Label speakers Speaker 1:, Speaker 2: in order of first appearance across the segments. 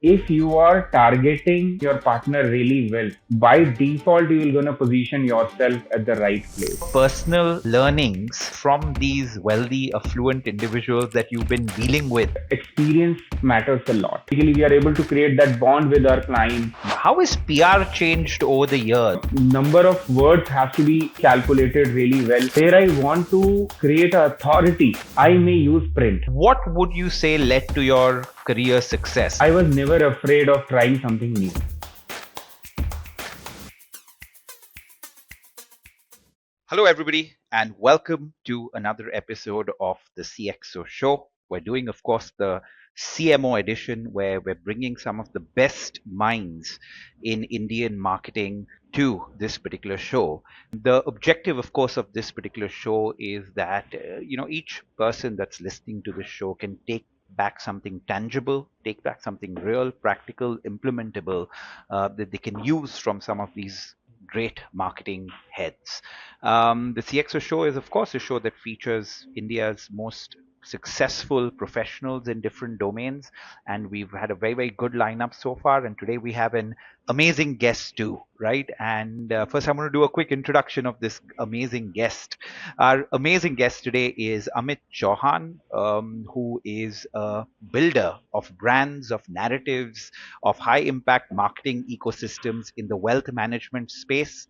Speaker 1: if you are targeting your partner really well, by default, you're going to position yourself at the right place.
Speaker 2: Personal learnings from these wealthy, affluent individuals that you've been dealing with.
Speaker 1: Experience matters a lot. Basically, we are able to create that bond with our client.
Speaker 2: How has PR changed over the years?
Speaker 1: Number of words have to be calculated really well. Where I want to create authority, I may use print.
Speaker 2: What would you say led to your career success?
Speaker 1: I was never afraid of trying something new.
Speaker 2: Hello, everybody, and welcome to another episode of the CXO Show. We're doing, of course, the CMO edition where we're bringing some of the best minds in Indian marketing to this particular show. The objective, of course, of this particular show is that, each person that's listening to the show can take back something tangible, take back something real, practical, implementable that they can use from some of these great marketing heads. The CXO show is, of course, a show that features India's most successful professionals in different domains, and we've had a very, very good lineup so far. And today we have an amazing guest too, right? And first, I'm going to do a quick introduction of this amazing guest. Our amazing guest today is Amit Chauhan, who is a builder of brands, of narratives, of high impact marketing ecosystems in the wealth management space.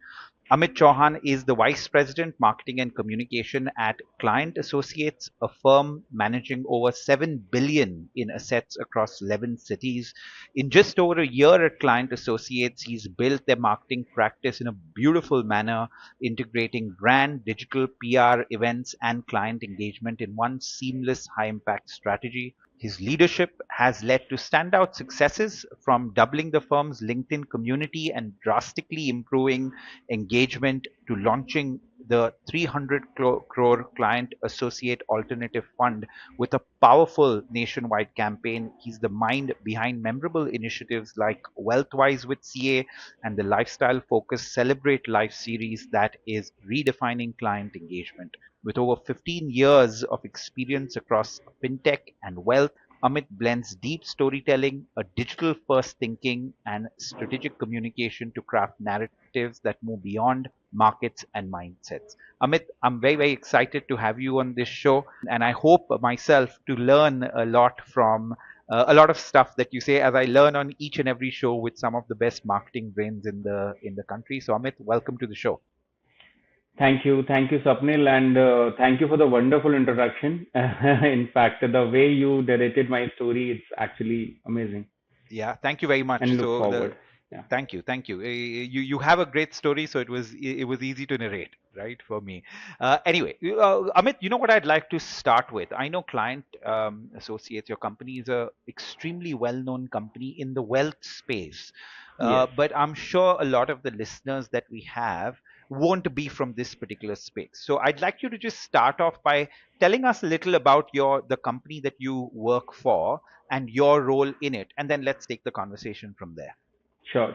Speaker 2: Amit Chauhan is the Vice President, Marketing and Communication at Client Associates, a firm managing over 7 billion in assets across 11 cities. In just over a year at Client Associates, he's built their marketing practice in a beautiful manner, integrating brand, digital PR, events, and client engagement in one seamless high impact strategy. His leadership has led to standout successes, from doubling the firm's LinkedIn community and drastically improving engagement to launching the 300 crore client associate alternative fund with a powerful nationwide campaign. He's the mind behind memorable initiatives like Wealthwise with CA and the lifestyle focused Celebrate Life series that is redefining client engagement. With over 15 years of experience across fintech and wealth, Amit blends deep storytelling, a digital first thinking, and strategic communication to craft narratives that move beyond markets and mindsets. Amit, I'm very, very excited to have you on this show, and I hope myself to learn a lot from a lot of stuff that you say, as I learn on each and every show with some of the best marketing brains in the country. So, Amit, welcome to the show.
Speaker 1: Thank you, Swapnil, and thank you for the wonderful introduction. In fact, the way you narrated my story, it's actually amazing,
Speaker 2: Yeah, thank you very much.
Speaker 1: and look
Speaker 2: So the
Speaker 1: forward. Yeah.
Speaker 2: Thank you. You have a great story, so it was easy to narrate, right, for me. Anyway, Amit, you know what I'd like to start with? I know Client Associates, your company is a extremely well-known company in the wealth space,
Speaker 1: Yes.
Speaker 2: but I'm sure a lot of the listeners that we have won't be from this particular space. So I'd like you to just start off by telling us a little about the company that you work for and your role in it, and then let's take the conversation from there.
Speaker 1: Sure.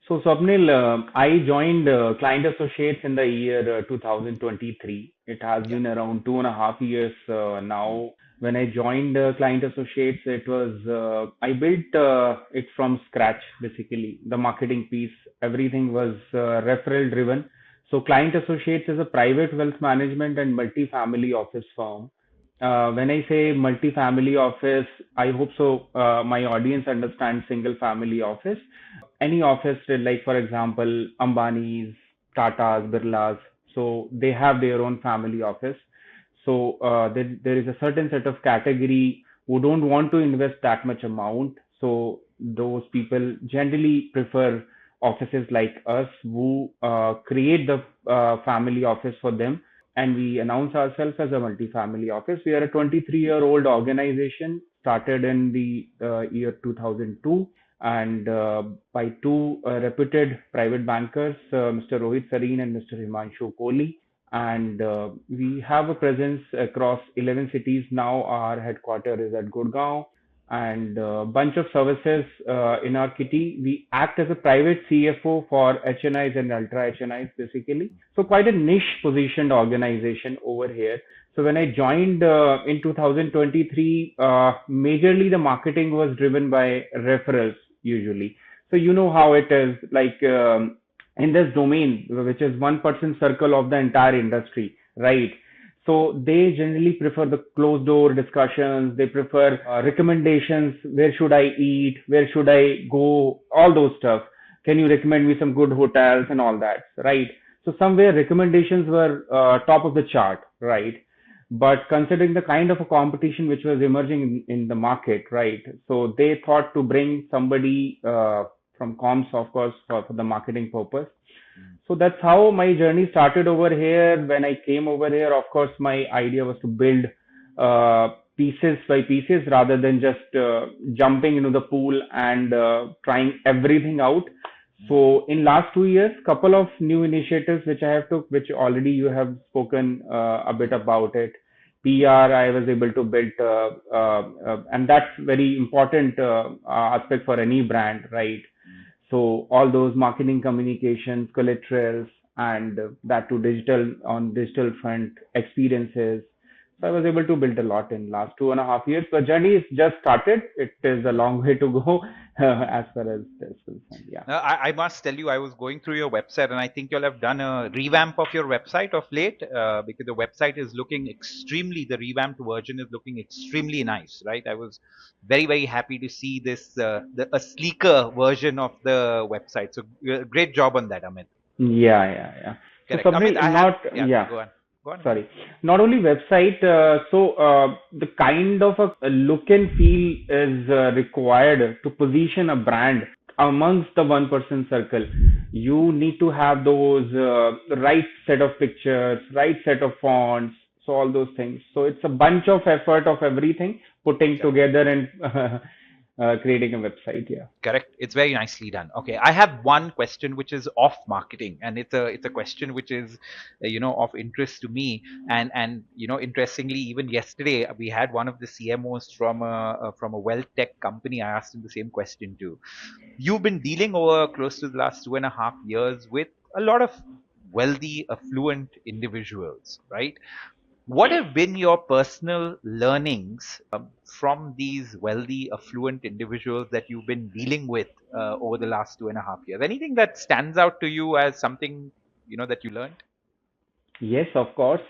Speaker 1: So, Swapnil, I joined Client Associates in the year 2023. It has
Speaker 2: Yeah.
Speaker 1: been around 2.5 years now. When I joined Client Associates, it was I built it from scratch, basically. The marketing piece, everything was referral driven. So, Client Associates is a private wealth management and multi-family office firm. When I say multi-family office, I hope so my audience understands single family office. Any office, like for example, Ambani's, Tata's, Birla's, so they have their own family office. So there is a certain set of category who don't want to invest that much amount. So those people generally prefer offices like us who create the family office for them, and we announce ourselves as a multi-family office. We are a 23-year-old organization, started in the year 2002, and by two reputed private bankers, Mr. Rohit Sareen and Mr. Himanshu Kohli. And we have a presence across 11 cities now. Our headquarters is at Gurgaon, and a bunch of services in our kitty. We act as a private CFO for HNIs and ultra HNIs basically. So quite a niche positioned organization over here. So when I joined in 2023, majorly the marketing was driven by referrals usually. So you know how it is like in this domain, which is 1% circle of the entire industry, right? So they generally prefer the closed door discussions. They prefer recommendations. Where should I eat? Where should I go? All those stuff. Can you recommend me some good hotels and all that, right? So somewhere recommendations were top of the chart, right? But considering the kind of a competition which was emerging in the market, right? So they thought to bring somebody from comms, of course, for the marketing purpose. So that's how my journey started over here. When I came over here, of course, my idea was to build pieces by pieces rather than just jumping into the pool and trying everything out. So in last 2 years, couple of new initiatives which I have took, which already you have spoken a bit about it. PR, I was able to build, and that's very important aspect for any brand, right? So all those marketing communications, collaterals, and that to digital on digital front experiences. So I was able to build a lot in last 2.5 years. The journey is just started. It is a long way to go as far as this is concerned. Yeah.
Speaker 2: I must tell you, I was going through your website, and I think you'll have done a revamp of your website of late, because the website is looking extremely, the revamped version is looking extremely nice, right? I was very, very happy to see this, a sleeker version of the website. So great job on that, Amit.
Speaker 1: Yeah, yeah, yeah. So
Speaker 2: Correct. Amit,
Speaker 1: Swapnil,
Speaker 2: I have,
Speaker 1: not
Speaker 2: yeah,
Speaker 1: yeah.
Speaker 2: go on. Go on, Amit.
Speaker 1: Sorry, not only website. The kind of a look and feel is required to position a brand amongst the 1% circle. You need to have those right set of pictures, right set of fonts, so all those things. So it's a bunch of effort of everything putting
Speaker 2: Correct.
Speaker 1: together and creating a website. Yeah.
Speaker 2: Correct. It's very nicely done. Okay, I have one question which is off marketing, and it's a question which is, of interest to me. And interestingly, even yesterday we had one of the CMOs from a wealth tech company. I asked him the same question too. You've been dealing over close to the last 2.5 years with a lot of wealthy, affluent individuals, right? What have been your personal learnings from these wealthy, affluent individuals that you've been dealing with over the last 2.5 years? Anything that stands out to you as something that you learned?
Speaker 1: Yes, of course.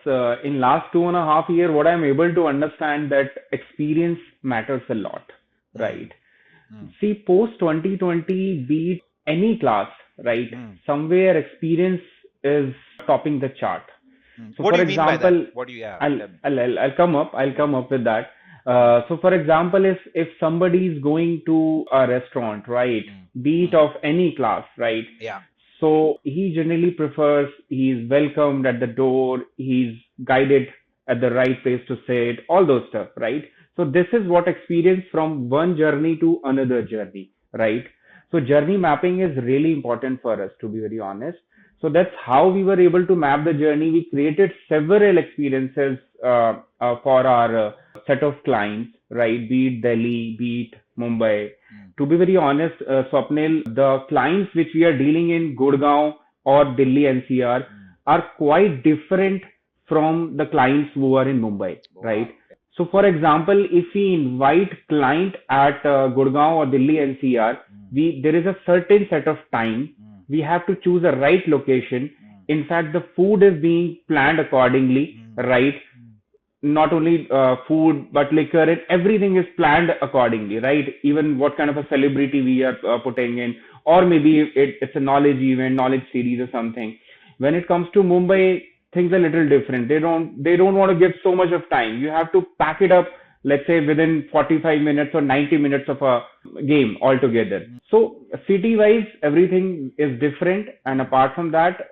Speaker 1: In last 2.5 years, what I'm able to understand that experience matters a lot,
Speaker 2: Mm,
Speaker 1: right?
Speaker 2: mm,
Speaker 1: See, post 2020, be it any class, right?
Speaker 2: mm,
Speaker 1: Somewhere experience is topping the chart.
Speaker 2: mm.
Speaker 1: So,
Speaker 2: What do
Speaker 1: for
Speaker 2: you mean by that?
Speaker 1: example,
Speaker 2: What do you have?
Speaker 1: I'll
Speaker 2: Tell me.
Speaker 1: I'll come up with that.
Speaker 2: Mm,
Speaker 1: So, for example, if somebody is going to a restaurant, right,
Speaker 2: mm,
Speaker 1: be it
Speaker 2: mm.
Speaker 1: of any class, right?
Speaker 2: Yeah.
Speaker 1: So he generally prefers he's welcomed at the door, he's guided at the right place to sit, all those stuff, right? So this is what experience from one journey to another journey, right? So journey mapping is really important for us, to be very honest. So that's how we were able to map the journey. We created several experiences for our set of clients, right? Be it Delhi, be it Mumbai.
Speaker 2: Mm,
Speaker 1: To be very honest, Swapnil, the clients which we are dealing in Gurgaon or Delhi NCR
Speaker 2: mm.
Speaker 1: are quite different from the clients who are in Mumbai,
Speaker 2: Oh,
Speaker 1: right?
Speaker 2: wow.
Speaker 1: So, for example, if we invite client at Gurgaon or Delhi NCR,
Speaker 2: Mm,
Speaker 1: we there is a certain set of time.
Speaker 2: mm,
Speaker 1: We have to choose a right location.
Speaker 2: mm,
Speaker 1: In fact, the food is being planned accordingly,
Speaker 2: mm,
Speaker 1: right?
Speaker 2: mm,
Speaker 1: Not only food but liquor and everything is planned accordingly, right? Even what kind of a celebrity we are putting in, or maybe it's a knowledge event, knowledge series or something. When it comes to Mumbai, things are a little different. They don't want to give so much of time. You have to pack it up, let's say within 45 minutes or 90 minutes of a game altogether.
Speaker 2: mm.
Speaker 1: So city wise, everything is different, and apart from that,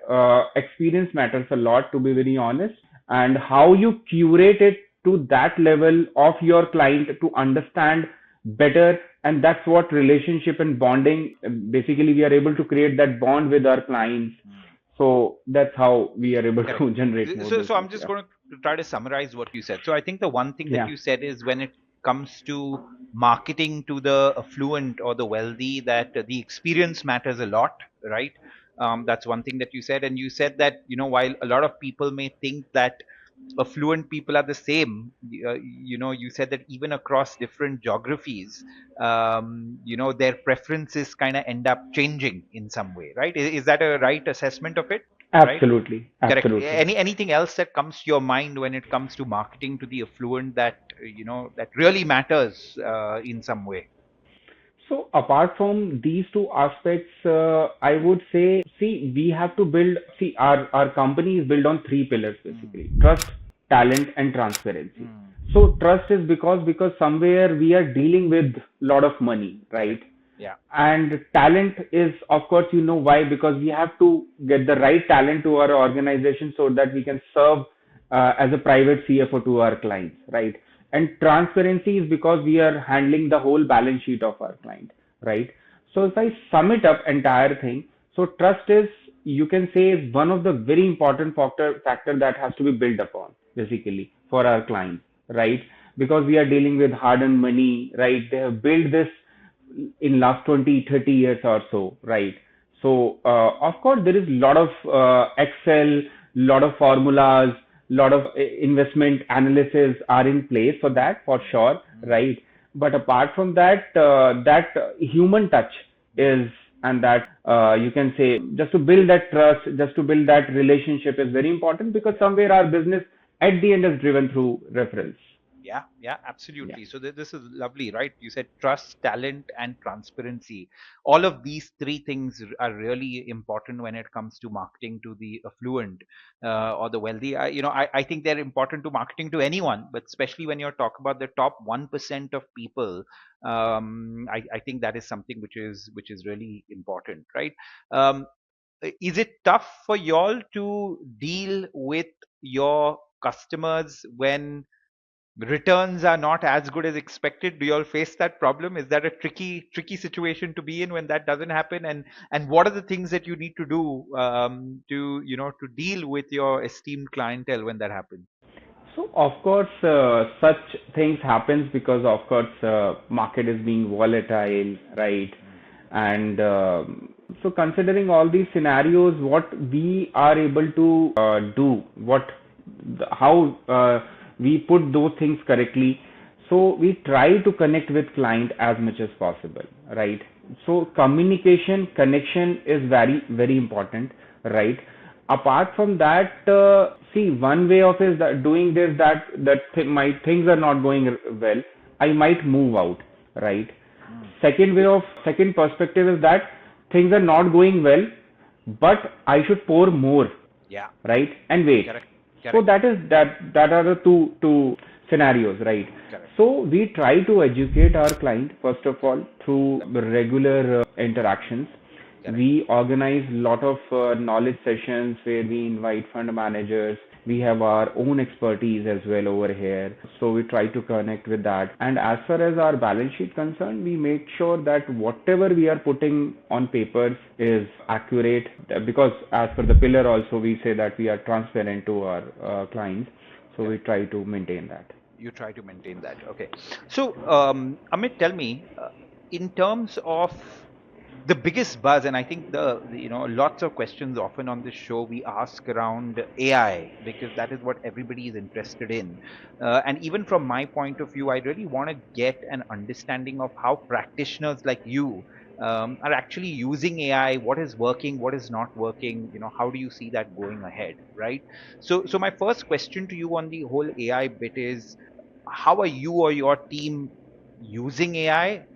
Speaker 1: experience matters a lot, to be very honest, and how you curate it to that level of your client to understand better. And that's what relationship and bonding, basically we are able to create that bond with our clients.
Speaker 2: Mm.
Speaker 1: So that's how we are able
Speaker 2: Correct.
Speaker 1: to generate more
Speaker 2: So I'm
Speaker 1: business.
Speaker 2: just
Speaker 1: Yeah.
Speaker 2: going to try to summarize what you said. So I think the one thing that
Speaker 1: Yeah.
Speaker 2: you said is when it comes to marketing to the affluent or the wealthy, that the experience matters a lot, right? That's one thing that you said. And you said that, while a lot of people may think that affluent people are the same, you said that even across different geographies, their preferences kind of end up changing in some way, right? Is that a right assessment of it? Right?
Speaker 1: Absolutely,
Speaker 2: Correct.
Speaker 1: absolutely.
Speaker 2: Anything else that comes to your mind when it comes to marketing to the affluent that that really matters in some way?
Speaker 1: So apart from these two aspects, I would say, see, we have to build, see, our company is built on three pillars basically:
Speaker 2: Mm,
Speaker 1: trust, talent, and transparency.
Speaker 2: mm,
Speaker 1: So trust is because somewhere we are dealing with lot of money, right?
Speaker 2: correct. Yeah.
Speaker 1: And talent is, of course, you know why? Because we have to get the right talent to our organization so that we can serve as a private CFO to our clients, right? And transparency is because we are handling the whole balance sheet of our client, right? So if I sum it up entire thing, so trust is, you can say, is one of the very important factor that has to be built upon basically for our clients, right? Because we are dealing with hard earned money, right? They have built this in last 20, 30 years or so, right? So, of course, there is a lot of Excel, lot of formulas, lot of investment analysis are in place for that, for
Speaker 2: Mm,
Speaker 1: sure,
Speaker 2: mm,
Speaker 1: right? But apart from that, that human touch
Speaker 2: mm.
Speaker 1: is, and that you can say, just to build that trust, just to build that relationship is very important, because somewhere our business at the end is driven through reference.
Speaker 2: Yeah, yeah,
Speaker 1: Yeah.
Speaker 2: absolutely. So this is lovely, right? You said trust, talent, and transparency. All of these three things are really important when it comes to marketing to the affluent or the wealthy. I think they're important to marketing to anyone, but especially when you're talking about the top 1% of people, I think that is something which is really important, right? Um, is it tough for y'all to deal with your customers when returns are not as good as expected? Do you all face that problem? Is that a tricky situation to be in when that doesn't happen? And what are the things that you need to do to to deal with your esteemed clientele when that happens?
Speaker 1: So of course, such things happens because of course market is being volatile, right?
Speaker 2: Mm,
Speaker 1: And so considering all these scenarios, what we are able to do, how we put those things correctly. So we try to connect with client as much as possible, right? So communication, connection is very, very important, right? Apart from that, see, one way of is that doing this, my things are not going well, I might move out, right?
Speaker 2: mm.
Speaker 1: Second perspective is that things are not going well, but I should pour more,
Speaker 2: Yeah,
Speaker 1: right? And wait.
Speaker 2: correct,
Speaker 1: So
Speaker 2: correct,
Speaker 1: that are the two scenarios, right?
Speaker 2: correct,
Speaker 1: So we try to educate our client first of all through regular interactions.
Speaker 2: correct.
Speaker 1: We organize a lot of knowledge sessions where we invite fund managers. We have our own expertise as well over here. So we try to connect with that. And as far as our balance sheet concerned, we make sure that whatever we are putting on papers is accurate, because as per the pillar also we say that we are transparent to our clients. So we
Speaker 2: Correct.
Speaker 1: try to maintain that.
Speaker 2: You try to maintain that. Okay. So, Amit, tell me, in terms of the biggest buzz, and I think lots of questions often on this show we ask around AI, because that is what everybody is interested in. And even from my point of view, I really want to get an understanding of how practitioners like you are actually using AI. What is working? What is not working? How do you see that going ahead? Right. So my first question to you on the whole AI bit is, how are you or your team using AI?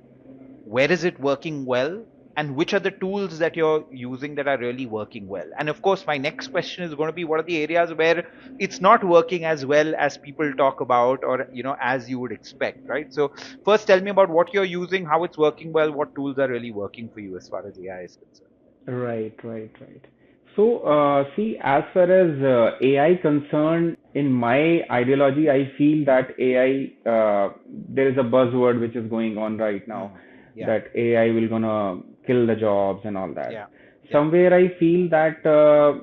Speaker 2: Where is it working well? And which are the tools that you're using that are really working well? And of course, my next question is going to be, what are the areas where it's not working as well as people talk about, or as you would expect, right? So first, tell me about what you're using, how it's working well, what tools are really working for you as far as AI is concerned.
Speaker 1: Right, right, right. So, see, as far as AI concerned, in my ideology, I feel that AI, there is a buzzword which is going on right now,
Speaker 2: Mm. Yeah,
Speaker 1: that AI will gonna kill the jobs and all that.
Speaker 2: yeah, yeah.
Speaker 1: Somewhere I feel that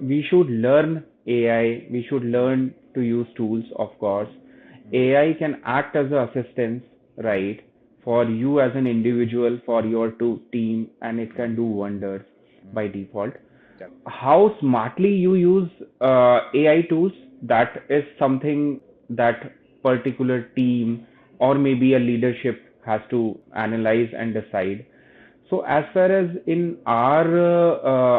Speaker 1: we should learn AI, we should
Speaker 2: Mm.
Speaker 1: learn to use tools, of course.
Speaker 2: Mm.
Speaker 1: AI can act as an assistant, right? For you as an individual, for your team, and it
Speaker 2: Mm,
Speaker 1: can do wonders
Speaker 2: mm,
Speaker 1: by default.
Speaker 2: correct.
Speaker 1: How smartly you use AI tools, that is something that particular team or maybe a leadership has to analyze and decide. So as far as in our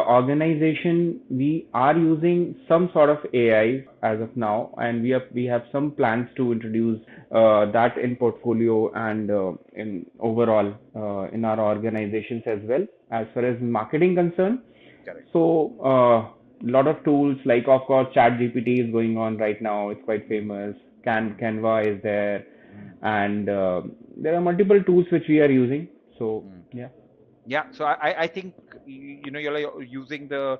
Speaker 1: organization, we are using some sort of AI as of now, and we have some plans to introduce that in portfolio and in overall in our organizations as well. As far as marketing concerned,
Speaker 2: Correct.
Speaker 1: so lot of tools like of course ChatGPT is going on right now. It's quite
Speaker 2: Mm,
Speaker 1: famous.
Speaker 2: mm,
Speaker 1: Canva is there,
Speaker 2: mm,
Speaker 1: and there are multiple tools which we are using. So
Speaker 2: mm.
Speaker 1: yeah.
Speaker 2: Yeah, so I think you're using the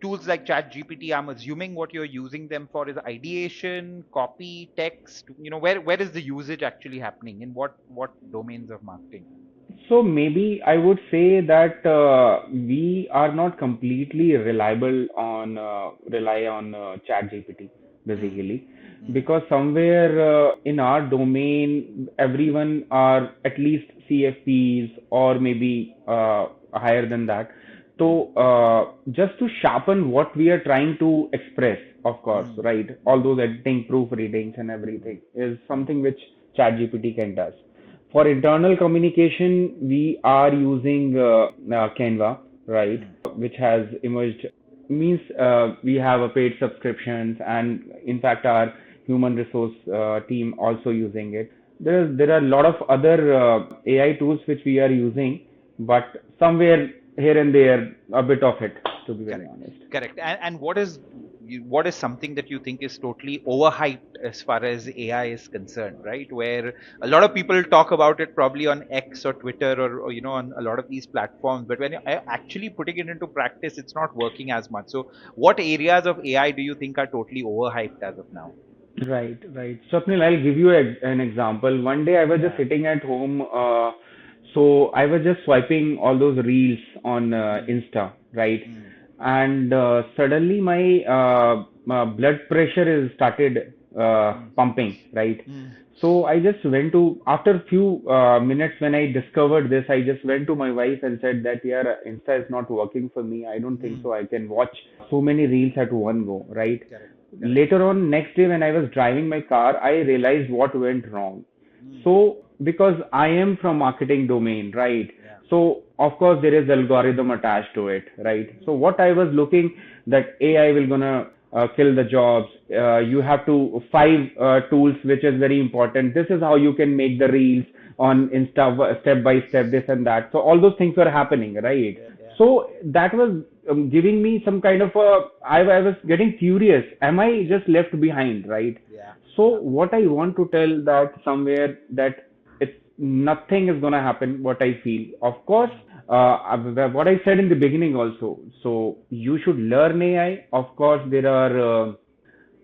Speaker 2: tools like ChatGPT. I'm assuming what you're using them for is ideation, copy, text. Where is the usage actually happening? In what domains of marketing?
Speaker 1: So maybe I would say that we are not completely reliable on rely on ChatGPT
Speaker 2: Mm,
Speaker 1: basically,
Speaker 2: mm,
Speaker 1: because somewhere in our domain everyone are at least CFPs or maybe higher than that.
Speaker 2: mm,
Speaker 1: So just to sharpen what we are trying to express, of course,
Speaker 2: mm,
Speaker 1: right? All those editing, proofreadings, and everything is
Speaker 2: mm,
Speaker 1: something which ChatGPT can does. For internal communication, we are using Canva, right,
Speaker 2: mm,
Speaker 1: which has emerged. Means we have a paid subscriptions, and in fact, our human resource team also using it. There are a lot of other AI tools which we are using, but somewhere here and there, a bit of it, to be very
Speaker 2: correct,
Speaker 1: honest.
Speaker 2: correct. And what is something that you think is totally overhyped as far as AI is concerned, right? Where a lot of people talk about it probably on X or Twitter or on a lot of these platforms, but when you're actually putting it into practice, it's not working as much. So, what areas of AI do you think are totally overhyped as of now?
Speaker 1: Right, right. Swapnil, I'll give you an example. One day I was just
Speaker 2: Yeah.
Speaker 1: sitting at home, so I was just swiping all those reels on
Speaker 2: Mm,
Speaker 1: Insta, right?
Speaker 2: mm,
Speaker 1: And suddenly my blood pressure is started
Speaker 2: mm,
Speaker 1: pumping, right?
Speaker 2: mm,
Speaker 1: So I just went to, after a few minutes when I discovered this, I just went to my wife and said that, yeah, Insta is not working for me. I don't think
Speaker 2: mm.
Speaker 1: so. I can watch so many reels at one go, right?
Speaker 2: Correct, correct.
Speaker 1: Later on, next day when I was driving my car, I realized what went wrong.
Speaker 2: Mm,
Speaker 1: So because I am from marketing domain, right?
Speaker 2: yeah.
Speaker 1: So of course there is algorithm attached to it, right? So what I was looking, that AI will gonna kill the jobs. You have to five tools which is very important. This is how you can make the reels on Insta step by step, this and that. So all those things were happening, right?
Speaker 2: Yeah.
Speaker 1: So that was giving me some kind of a, I was getting curious. Am I just left behind, right?
Speaker 2: Yeah.
Speaker 1: So
Speaker 2: Yeah.
Speaker 1: what I want to tell that somewhere that it's nothing is gonna happen. What I feel, of course,
Speaker 2: Mm,
Speaker 1: what I said in the beginning also. So you should learn AI. Of course, there are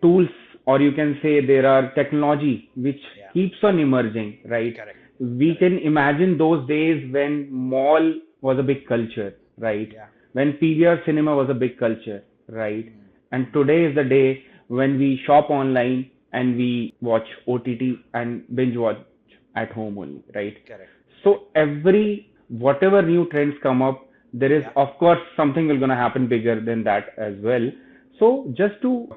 Speaker 1: tools, or you can say there are technology which
Speaker 2: yeah.
Speaker 1: keeps on emerging, right?
Speaker 2: Correct.
Speaker 1: We
Speaker 2: Correct.
Speaker 1: can imagine those days when mall was a big culture, right?
Speaker 2: Yeah.
Speaker 1: When PVR cinema was a big culture, right?
Speaker 2: Mm,
Speaker 1: And
Speaker 2: mm,
Speaker 1: today is the day when we shop online and we watch OTT and binge watch at home only, right?
Speaker 2: correct. Correct.
Speaker 1: So every whatever new trends come up, there is
Speaker 2: Yeah.
Speaker 1: of course something will gonna happen bigger than that as well. So just to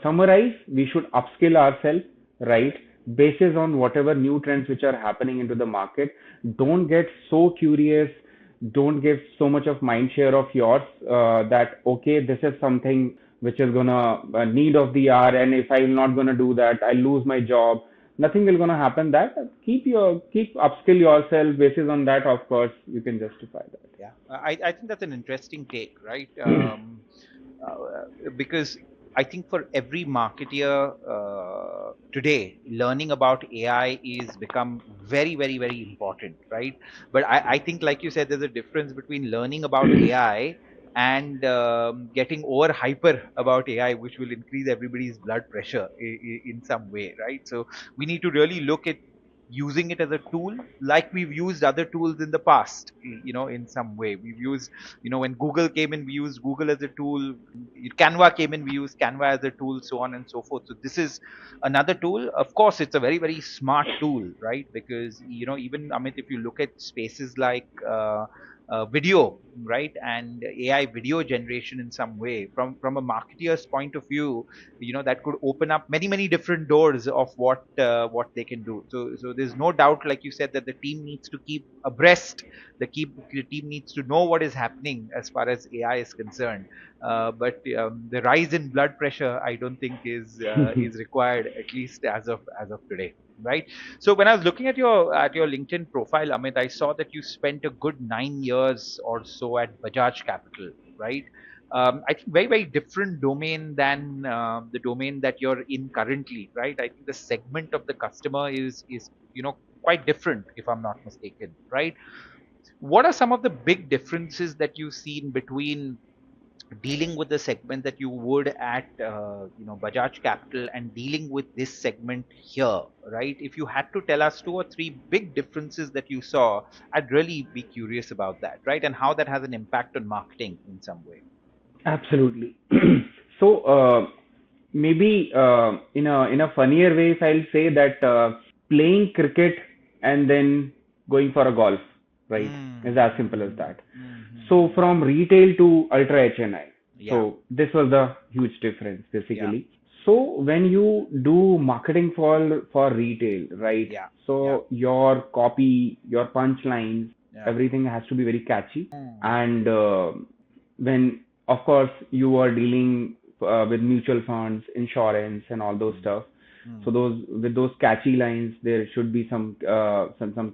Speaker 1: summarize, we should upskill ourselves, right?
Speaker 2: Correct.
Speaker 1: Basis on whatever new trends which are happening into the market. Don't get so curious. Don't give so much of mind share of yours that okay, this is something which is gonna need of the hour, and if I'm not gonna do that, I lose my job. Nothing will gonna happen. That keep upskill yourself. Basis on that, of course, you can justify
Speaker 2: Yeah. I think that's an interesting take, right? Because I think for every marketer today, learning about AI is become very, very, very important, right? But I think, like you said, there's a difference between learning about AI and getting over hyper about AI, which will increase everybody's blood pressure in some way, right? So we need to really look at using it as a tool like we've used other tools in the past. In some way we've used, when Google came in, we used Google as a tool. Canva came in, we used Canva as a tool, so on and so forth. So this is another tool. Of course, it's a very, very smart tool, right? Because, even Amit, if you look at spaces like video, right, and AI video generation in some way, from a marketeer's point of view, that could open up many, many different doors of what they can do. So there's no doubt, like you said, that the team needs to keep abreast. The team needs to know what is happening as far as AI is concerned. But the rise in blood pressure, I don't think is required, at least as of today, right? So when I was looking at your LinkedIn profile, Amit, I saw that you spent a good 9 years or so at Bajaj Capital, right? I think very, very different domain than the domain that you're in currently, right? I think the segment of the customer is quite different, if I'm not mistaken, right? What are some of the big differences that you've seen between dealing with the segment that you would at Bajaj Capital and dealing with this segment here, right? If you had to tell us two or three big differences that you saw, I'd really be curious about that, right? And how that has an impact on marketing in some way.
Speaker 1: Absolutely. So maybe in a funnier way, if I'll say that playing cricket and then going for a golf, right, is
Speaker 2: Mm,
Speaker 1: as
Speaker 2: mm,
Speaker 1: simple as
Speaker 2: mm,
Speaker 1: that.
Speaker 2: mm, mm,
Speaker 1: So
Speaker 2: mm.
Speaker 1: from retail to ultra HNI.
Speaker 2: Yeah,
Speaker 1: So this was the huge difference
Speaker 2: yeah,
Speaker 1: basically. So when you do marketing for retail, right?
Speaker 2: yeah, yeah,
Speaker 1: So your copy, your punchlines,
Speaker 2: yeah.
Speaker 1: everything has to be very catchy.
Speaker 2: Mm,
Speaker 1: And when of course you are dealing with mutual funds, insurance, and all those
Speaker 2: mm,
Speaker 1: stuff. So
Speaker 2: mm,
Speaker 1: those with those catchy lines, there should be some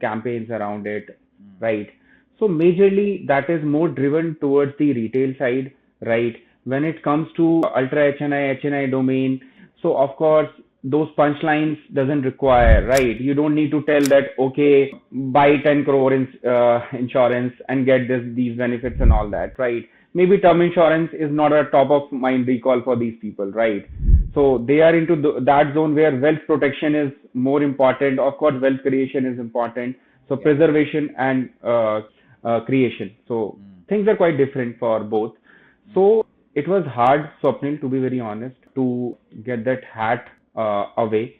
Speaker 1: campaigns around it,
Speaker 2: mm.
Speaker 1: right? So majorly that is more driven towards the retail side, right? When it comes to ultra HNI domain, so of course those punchlines doesn't require, right? You don't need to tell that, okay, buy 10 crore insurance and get these benefits and all that, right? Maybe term insurance is not a top of mind recall for these people, right? So they are into that zone where wealth protection is more important. Of course, wealth creation is important. So
Speaker 2: Yeah.
Speaker 1: preservation and creation. So
Speaker 2: Mm,
Speaker 1: things are quite different for both.
Speaker 2: mm,
Speaker 1: So it was hard, Swapnil, to be very honest, to get that hat away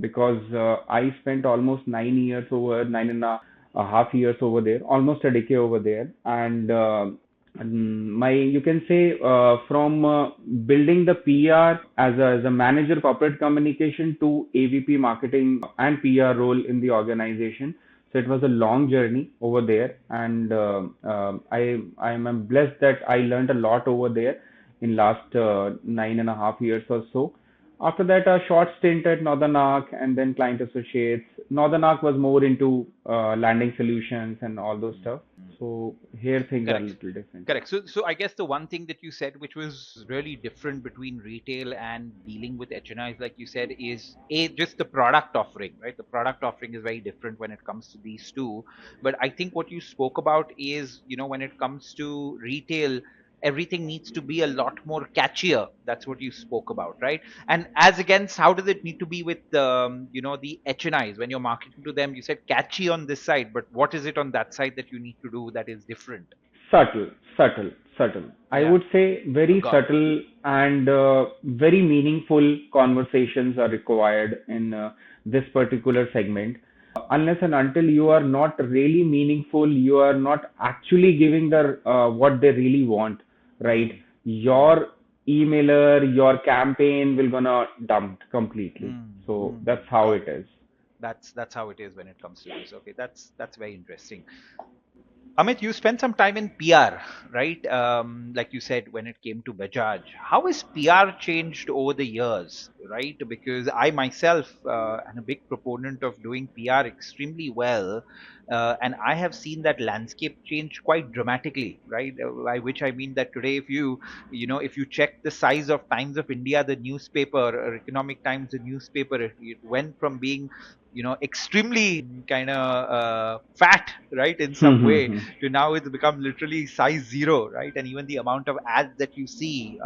Speaker 1: because I spent almost 9 years over 9.5 years over there, almost a decade over there, and my you can say from building the PR as a manager corporate communication to AVP marketing and PR role in the organization. So it was a long journey over there, and I am blessed that I learned a lot over there in last 9.5 years or so. After that, a short stint at Northern Arc and then Client Associates. Northern Arc was more into landing solutions and all those
Speaker 2: mm,
Speaker 1: stuff.
Speaker 2: mm.
Speaker 1: So here things are a
Speaker 2: Correct.
Speaker 1: little different.
Speaker 2: Correct. So I guess the one thing that you said, which was really different between retail and dealing with HNIs, like you said, is just the product offering, right? The product offering is very different when it comes to these two. But I think what you spoke about is, when it comes to retail, everything needs to be a lot more catchier. That's what you spoke about, right? And as against, how does it need to be with the HNIs when you're marketing to them? You said catchy on this side, but what is it on that side that you need to do that is different?
Speaker 1: Subtle, subtle, subtle. I
Speaker 2: Yeah,
Speaker 1: would say very
Speaker 2: got it.
Speaker 1: subtle and very meaningful conversations are required in this particular segment. Unless and until you are not really meaningful, you are not actually giving the what they really want, right?
Speaker 2: Mm, mm,
Speaker 1: Your emailer, your campaign will gonna dump completely.
Speaker 2: mm,
Speaker 1: So
Speaker 2: mm.
Speaker 1: that's how
Speaker 2: Got
Speaker 1: it
Speaker 2: it.
Speaker 1: is.
Speaker 2: That's how it is when it comes to this. Okay, that's very interesting. Amit, you spent some time in PR, right? Like you said, when it came to Bajaj, how has PR changed over the years, right? Because I myself am a big proponent of doing PR extremely well, and I have seen that landscape change quite dramatically, right? By which I mean that today, if you check the size of Times of India, the newspaper, or Economic Times, the newspaper, it went from being extremely kind of fat, right, in some way, to now it's become literally size zero, right? And even the amount of ads that you see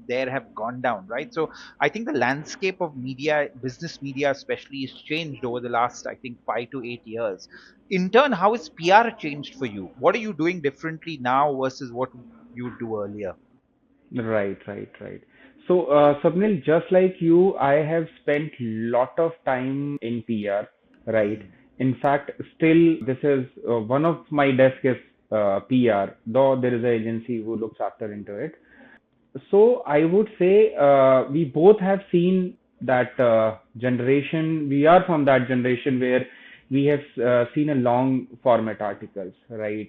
Speaker 2: there have gone down, right? So I think the landscape of media, business media especially, has changed over the last, I think, 5 to 8 years. In turn, how has PR changed for you? What are you doing differently now versus what you would do earlier?
Speaker 1: Right, right, right. So, Swapnil, just like you, I have spent lot of time in PR, right?
Speaker 2: Mm,
Speaker 1: In fact, still, this is one of my desk is PR, though there is an agency who looks after into it. So, I would say we both have seen that generation. We are from that generation where we have seen a long format articles, right?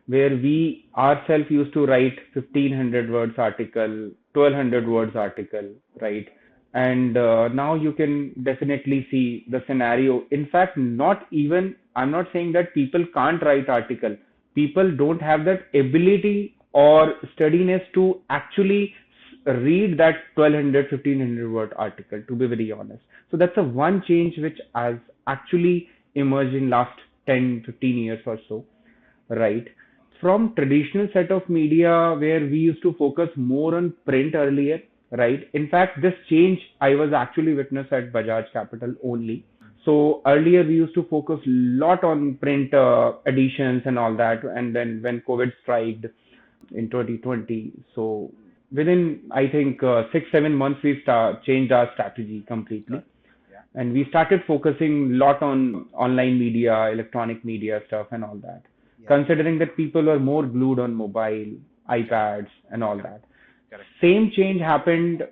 Speaker 1: Where we ourselves used to write 1500 words article, 1200 words article, right? And now you can definitely see the scenario. In fact, not even, I'm not saying that people can't write article. People don't have that ability or steadiness to actually read that 1200, 1500 word article, to be very honest. So that's a one change which has actually emerged in last 10, 15 years or so, right? From traditional set of media where we used to focus more on print earlier, right? In fact, this change I was actually witness at Bajaj Capital only. So earlier we used to focus a lot on print editions and all that, and then when COVID struck in 2020, so within I think 6 7 months we changed our strategy completely,
Speaker 2: got it. Yeah.
Speaker 1: and we started focusing a lot on online media, electronic media stuff, and all that.
Speaker 2: Yeah.
Speaker 1: Considering that people are more glued on mobile,
Speaker 2: Sure.
Speaker 1: iPads, and all
Speaker 2: Correct.
Speaker 1: that.
Speaker 2: Correct.
Speaker 1: Same change happened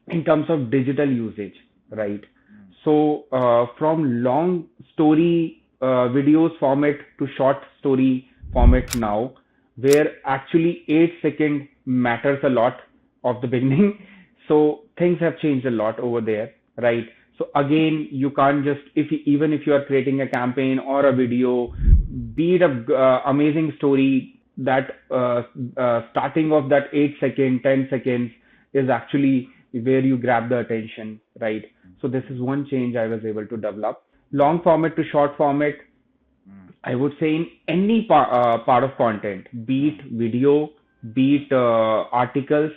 Speaker 1: in terms of digital usage,
Speaker 2: Mm,
Speaker 1: right?
Speaker 2: mm,
Speaker 1: So from long story videos format to short story format now, where actually 8 second matters a lot of the beginning. So things have changed a lot over there, right? So again, you can't just even if you are creating a campaign or a video, be it a amazing story that starting of that 8 second, 10 seconds is actually where you grab the attention, right? So this
Speaker 2: mm,
Speaker 1: is one change I was able to develop. Long format to short format,
Speaker 2: mm,
Speaker 1: I would say in any part of content, be
Speaker 2: mm,
Speaker 1: it video, be it articles,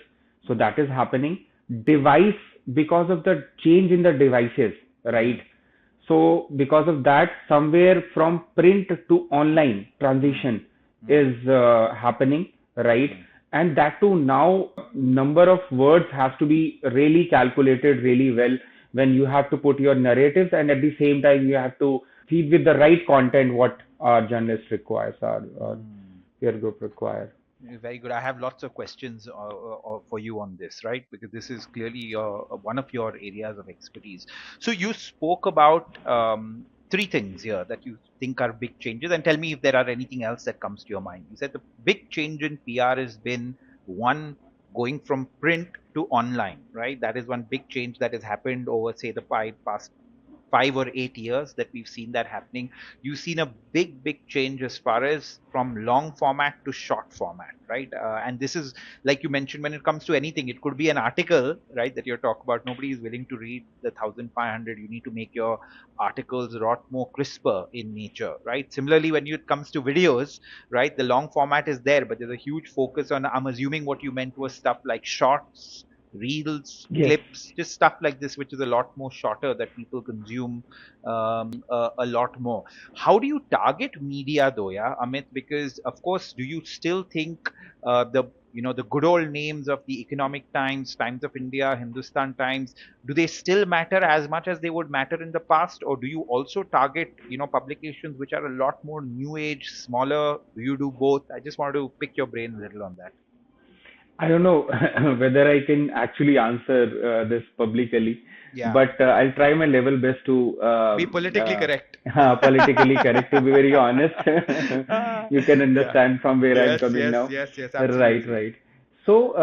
Speaker 1: so
Speaker 2: mm,
Speaker 1: that is happening. Device, because of the change in the devices, right?
Speaker 2: mm,
Speaker 1: So because of that, somewhere from print to online
Speaker 2: mm,
Speaker 1: transition
Speaker 2: mm,
Speaker 1: is happening, right?
Speaker 2: mm.
Speaker 1: And that too now number of words has to be really calculated really well when you have to put your narratives, and at the same time you have to feed with the right content what our journalist requires, our
Speaker 2: Mm.
Speaker 1: peer group require.
Speaker 2: Very good. I have lots of questions for you on this, right? Because this is clearly one of your areas of expertise. So you spoke about three things here that you think are big changes, and tell me if there are anything else that comes to your mind. You said the big change in PR has been one, going from print to online, right? That is one big change that has happened over, say, the past 5 or 8 years that we've seen that happening. You've seen a big change as far as from long format to short format, right? And this is, like you mentioned, when it comes to anything, it could be an article, right, that you're talking about. Nobody is willing to read the 1,500. You need to make your articles a lot more crisper in nature, right? Similarly, when it comes to videos, right, the long format is there, but there's a huge focus on, I'm assuming what you meant was stuff like shorts, reels,
Speaker 1: Yes.
Speaker 2: clips, just stuff like this, which is a lot more shorter that people consume a lot more. How do you target media though, yeah, Amit? Because of course, do you still think the the good old names of the Economic Times, Times of India, Hindustan Times, do they still matter as much as they would matter in the past, or do you also target publications which are a lot more new age, smaller? Do you do both? I just wanted to pick your brain a little on that.
Speaker 1: I don't know whether I can actually answer this publicly,
Speaker 2: Yeah,
Speaker 1: but I'll try my level best to
Speaker 2: be politically correct.
Speaker 1: politically correct, to be very honest.
Speaker 2: Ah,
Speaker 1: You can
Speaker 2: yeah.
Speaker 1: understand from where I'm
Speaker 2: Yes,
Speaker 1: coming
Speaker 2: yes,
Speaker 1: now.
Speaker 2: yes, yes,
Speaker 1: Right,
Speaker 2: absolutely.
Speaker 1: right. So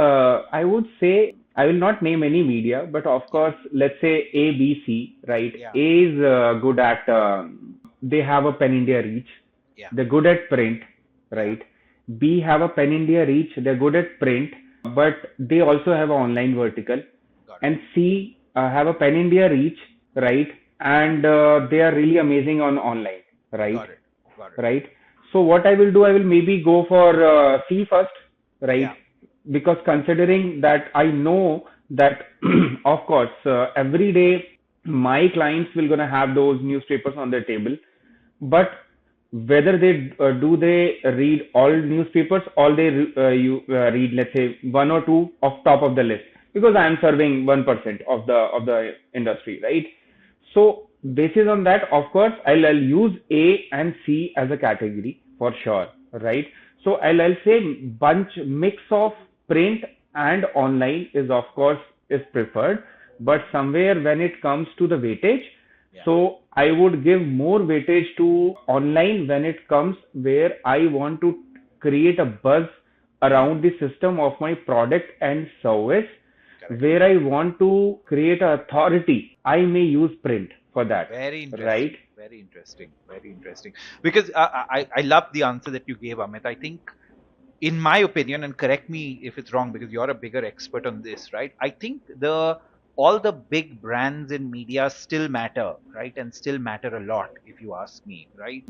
Speaker 1: I would say I will not name any media, but of
Speaker 2: Yeah,
Speaker 1: course, let's say A, B, C, right?
Speaker 2: yeah,
Speaker 1: A is good at they have a pan India reach.
Speaker 2: yeah,
Speaker 1: They're good at print,
Speaker 2: yeah.
Speaker 1: right? B have a pan India reach. They're good at print, but they also have an online vertical.
Speaker 2: Got it.
Speaker 1: And C have a pan India reach, right? and they are really amazing on online, right?
Speaker 2: Got it. Got it.
Speaker 1: Right. So what I will do, I will maybe go for C first, right?
Speaker 2: Yeah.
Speaker 1: Because considering that I know that, of course, every day my clients will gonna have those newspapers on their table, but whether they do they read all newspapers, or they you read, let's say, one or two of top of the list, because I am serving 1% of the industry, right? So basis on that, of course, I'll use A and C as a category for sure, right? So I'll say bunch mix of print and online is, of course, is preferred, but somewhere when it comes to the weightage,
Speaker 2: Yeah.
Speaker 1: so I would give more weightage to online when it comes where I want to create a buzz around the system of my product and service.
Speaker 2: Correct.
Speaker 1: Where I want to create authority, I may use print for that,
Speaker 2: Very
Speaker 1: right?
Speaker 2: interesting. Very interesting. Very interesting. Because I love the answer that you gave, Amit. I think, in my opinion, and correct me if it's wrong because you're a bigger expert on this, right? I think the all the big brands in media still matter, right? And still matter a lot, if you ask me, right?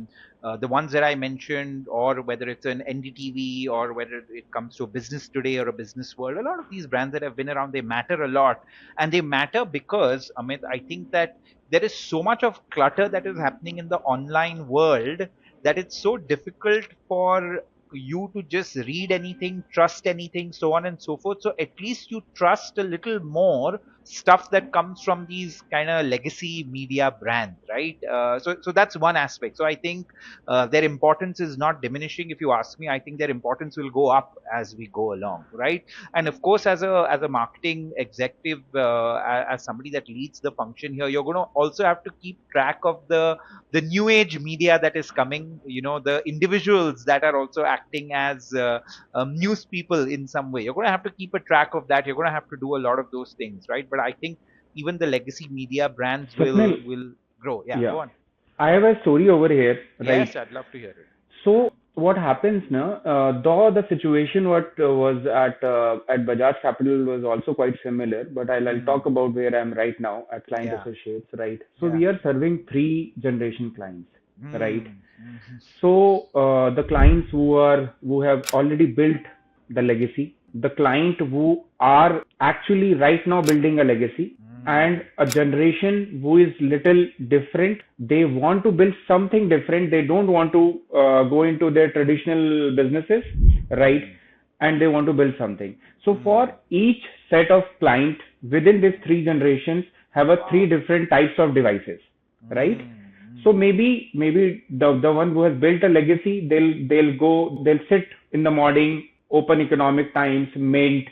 Speaker 2: The ones that I mentioned, or whether it's an NDTV, or whether it comes to a Business Today or a Business World, a lot of these brands that have been around, they matter a lot. And they matter because, Amit, I think that there is so much of clutter that is happening in the online world that it's so difficult for you to just read anything, trust anything, so on and so forth. So at least you trust a little more stuff that comes from these kind of legacy media brands, right? So that's one aspect. So I think their importance is not diminishing. If you ask me, I think their importance will go up as we go along, right? And of course, as a marketing executive, as somebody that leads the function here, you're going to also have to keep track of the new age media that is coming, the individuals that are also acting as news people in some way. You're going to have to keep a track of that. You're going to have to do a lot of those things, right? But I think even the legacy media brands
Speaker 1: Swapnil,
Speaker 2: will grow. Yeah,
Speaker 1: yeah,
Speaker 2: go on.
Speaker 1: I have a story over here, right?
Speaker 2: Yes, I'd love to hear it.
Speaker 1: So what happens now? Though the situation what was at Bajaj Capital was also quite similar, but I'll talk
Speaker 2: Mm,
Speaker 1: about where I am right now at Client
Speaker 2: yeah,
Speaker 1: Associates, right? So
Speaker 2: yeah.
Speaker 1: we are serving three generation clients, right?
Speaker 2: Mm, mhm,
Speaker 1: So the clients who have already built the legacy, the client who are actually right now building a legacy, and
Speaker 2: mm,
Speaker 1: a generation who is little different. They want to build something different. They don't want to go into their traditional businesses, right?
Speaker 2: mm,
Speaker 1: And they want to build something. So for
Speaker 2: mm.
Speaker 1: each set of client within these three generations have a three
Speaker 2: Wow.
Speaker 1: different types of devices, right?
Speaker 2: Mm,
Speaker 1: So
Speaker 2: mm,
Speaker 1: maybe the one who has built a legacy, they'll sit in the morning, Open Economic Times, Mint,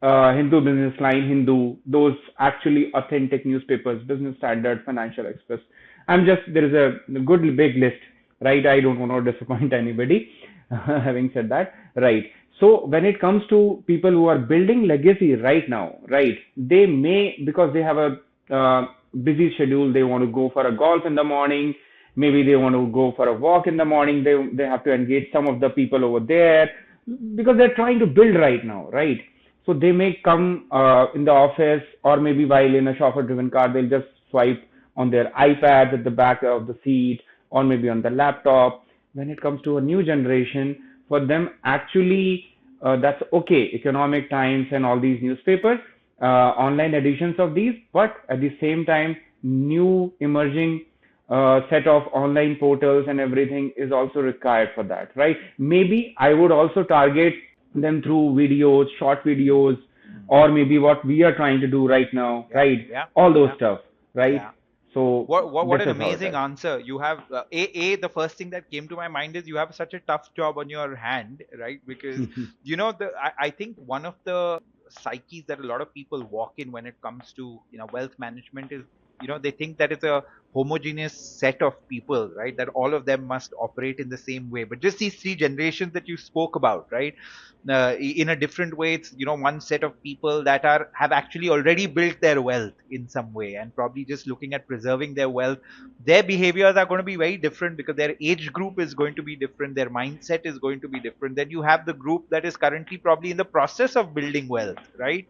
Speaker 1: Hindu Business Line, Hindu, those actually authentic newspapers, Business Standard, Financial Express. There is a good big list, right? I don't want to disappoint anybody. Having said that, right? So when it comes to people who are building legacy right now, right? They may, because they have a busy schedule, they want to go for a golf in the morning. Maybe they want to go for a walk in the morning. They have to engage some of the people over there because they're trying to build right now, right? So they may come in the office, or maybe while in a chauffeur-driven car, they'll just swipe on their iPad at the back of the seat, or maybe on the laptop. When it comes to a new generation, for them actually that's okay. Economic Times and all these newspapers, online editions of these, but at the same time, new emerging set of online portals and everything is also required for that, right? Maybe I would also target them through videos, short videos,
Speaker 2: mm.
Speaker 1: or maybe what we are trying to do right now,
Speaker 2: Yeah,
Speaker 1: right?
Speaker 2: yeah,
Speaker 1: All those
Speaker 2: yeah,
Speaker 1: stuff, right?
Speaker 2: yeah.
Speaker 1: So
Speaker 2: What
Speaker 1: this
Speaker 2: an
Speaker 1: is how it
Speaker 2: amazing
Speaker 1: is.
Speaker 2: answer you have. The first thing that came to my mind is you have such a tough job on your hand, right? Because I think one of the psyches that a lot of people walk in when it comes to wealth management is they think that it's a homogeneous set of people, right? That all of them must operate in the same way. But just these three generations that you spoke about, right? In a different way, it's one set of people that are have actually already built their wealth in some way and probably just looking at preserving their wealth. Their behaviors are going to be very different because their age group is going to be different, their mindset is going to be different. Then you have the group that is currently probably in the process of building wealth, right?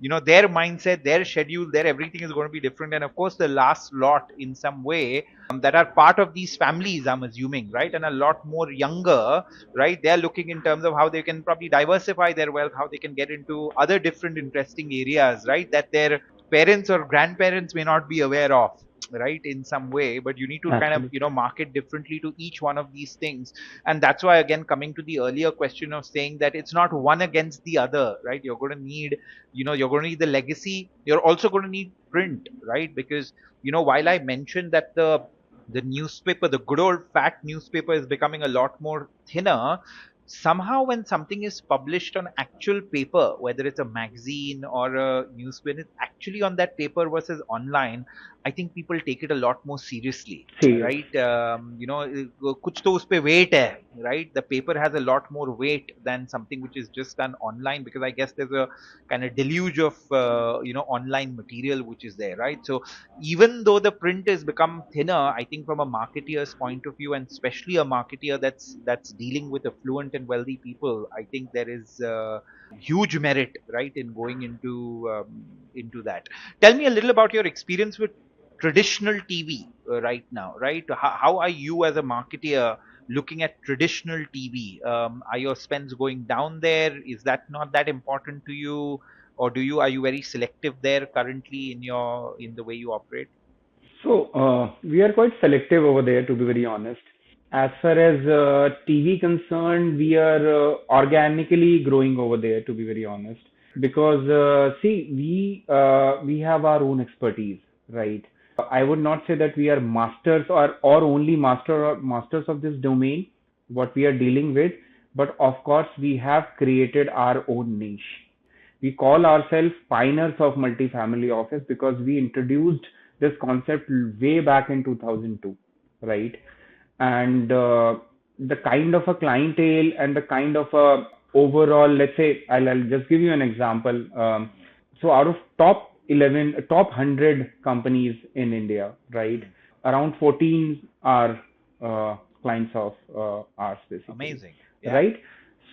Speaker 2: their mindset, their schedule, their everything is going to be different. And of course, the last lot in some way that are part of these families, I'm assuming, right? And a lot more younger, right? They're looking in terms of how they can probably diversify their wealth, how they can get into other different interesting areas, right? That their parents or grandparents may not be aware of, right, in some way. But you need to kind of
Speaker 1: Absolutely.
Speaker 2: market differently to each one of these things. And that's why, again, coming to the earlier question of saying that it's not one against the other, right? You're going to need, you're going to need the legacy, you're also going to need print, right? Because while I mentioned that the newspaper, the good old fat newspaper, is becoming a lot more thinner, somehow when something is published on actual paper, whether it's a magazine or a newspaper, it's actually on that paper versus online, I think people take it a lot more seriously,
Speaker 1: Serious.
Speaker 2: right? Kuch to us pe weight hai, right? The paper has a lot more weight than something which is just done online, because I guess there's a kind of deluge of online material which is there, right? So even though the print has become thinner, I think from a marketeer's point of view, and especially a marketeer that's dealing with affluent and wealthy people, I think there is huge merit, right, in going into that. Tell me a little about your experience with traditional TV right now, right? How are you as a marketeer looking at traditional TV? Are your spends going down there? Is that not that important to you? Or are you very selective there currently in the way you operate?
Speaker 1: So, we are quite selective over there, to be very honest. As far as TV concerned, we are organically growing over there, to be very honest. Because see, we have our own expertise, right? I would not say that we are masters or only masters of this domain, what we are dealing with, but of course we have created our own niche. We call ourselves pioneers of multifamily office because we introduced this concept way back in 2002, right? And the kind of a clientele and the kind of a overall, let's say, I'll just give you an example. So out of top 11, top 100 companies in India, right?
Speaker 2: Mm,
Speaker 1: Around 14 are clients of ours, basically,
Speaker 2: amazing. Yeah.
Speaker 1: right?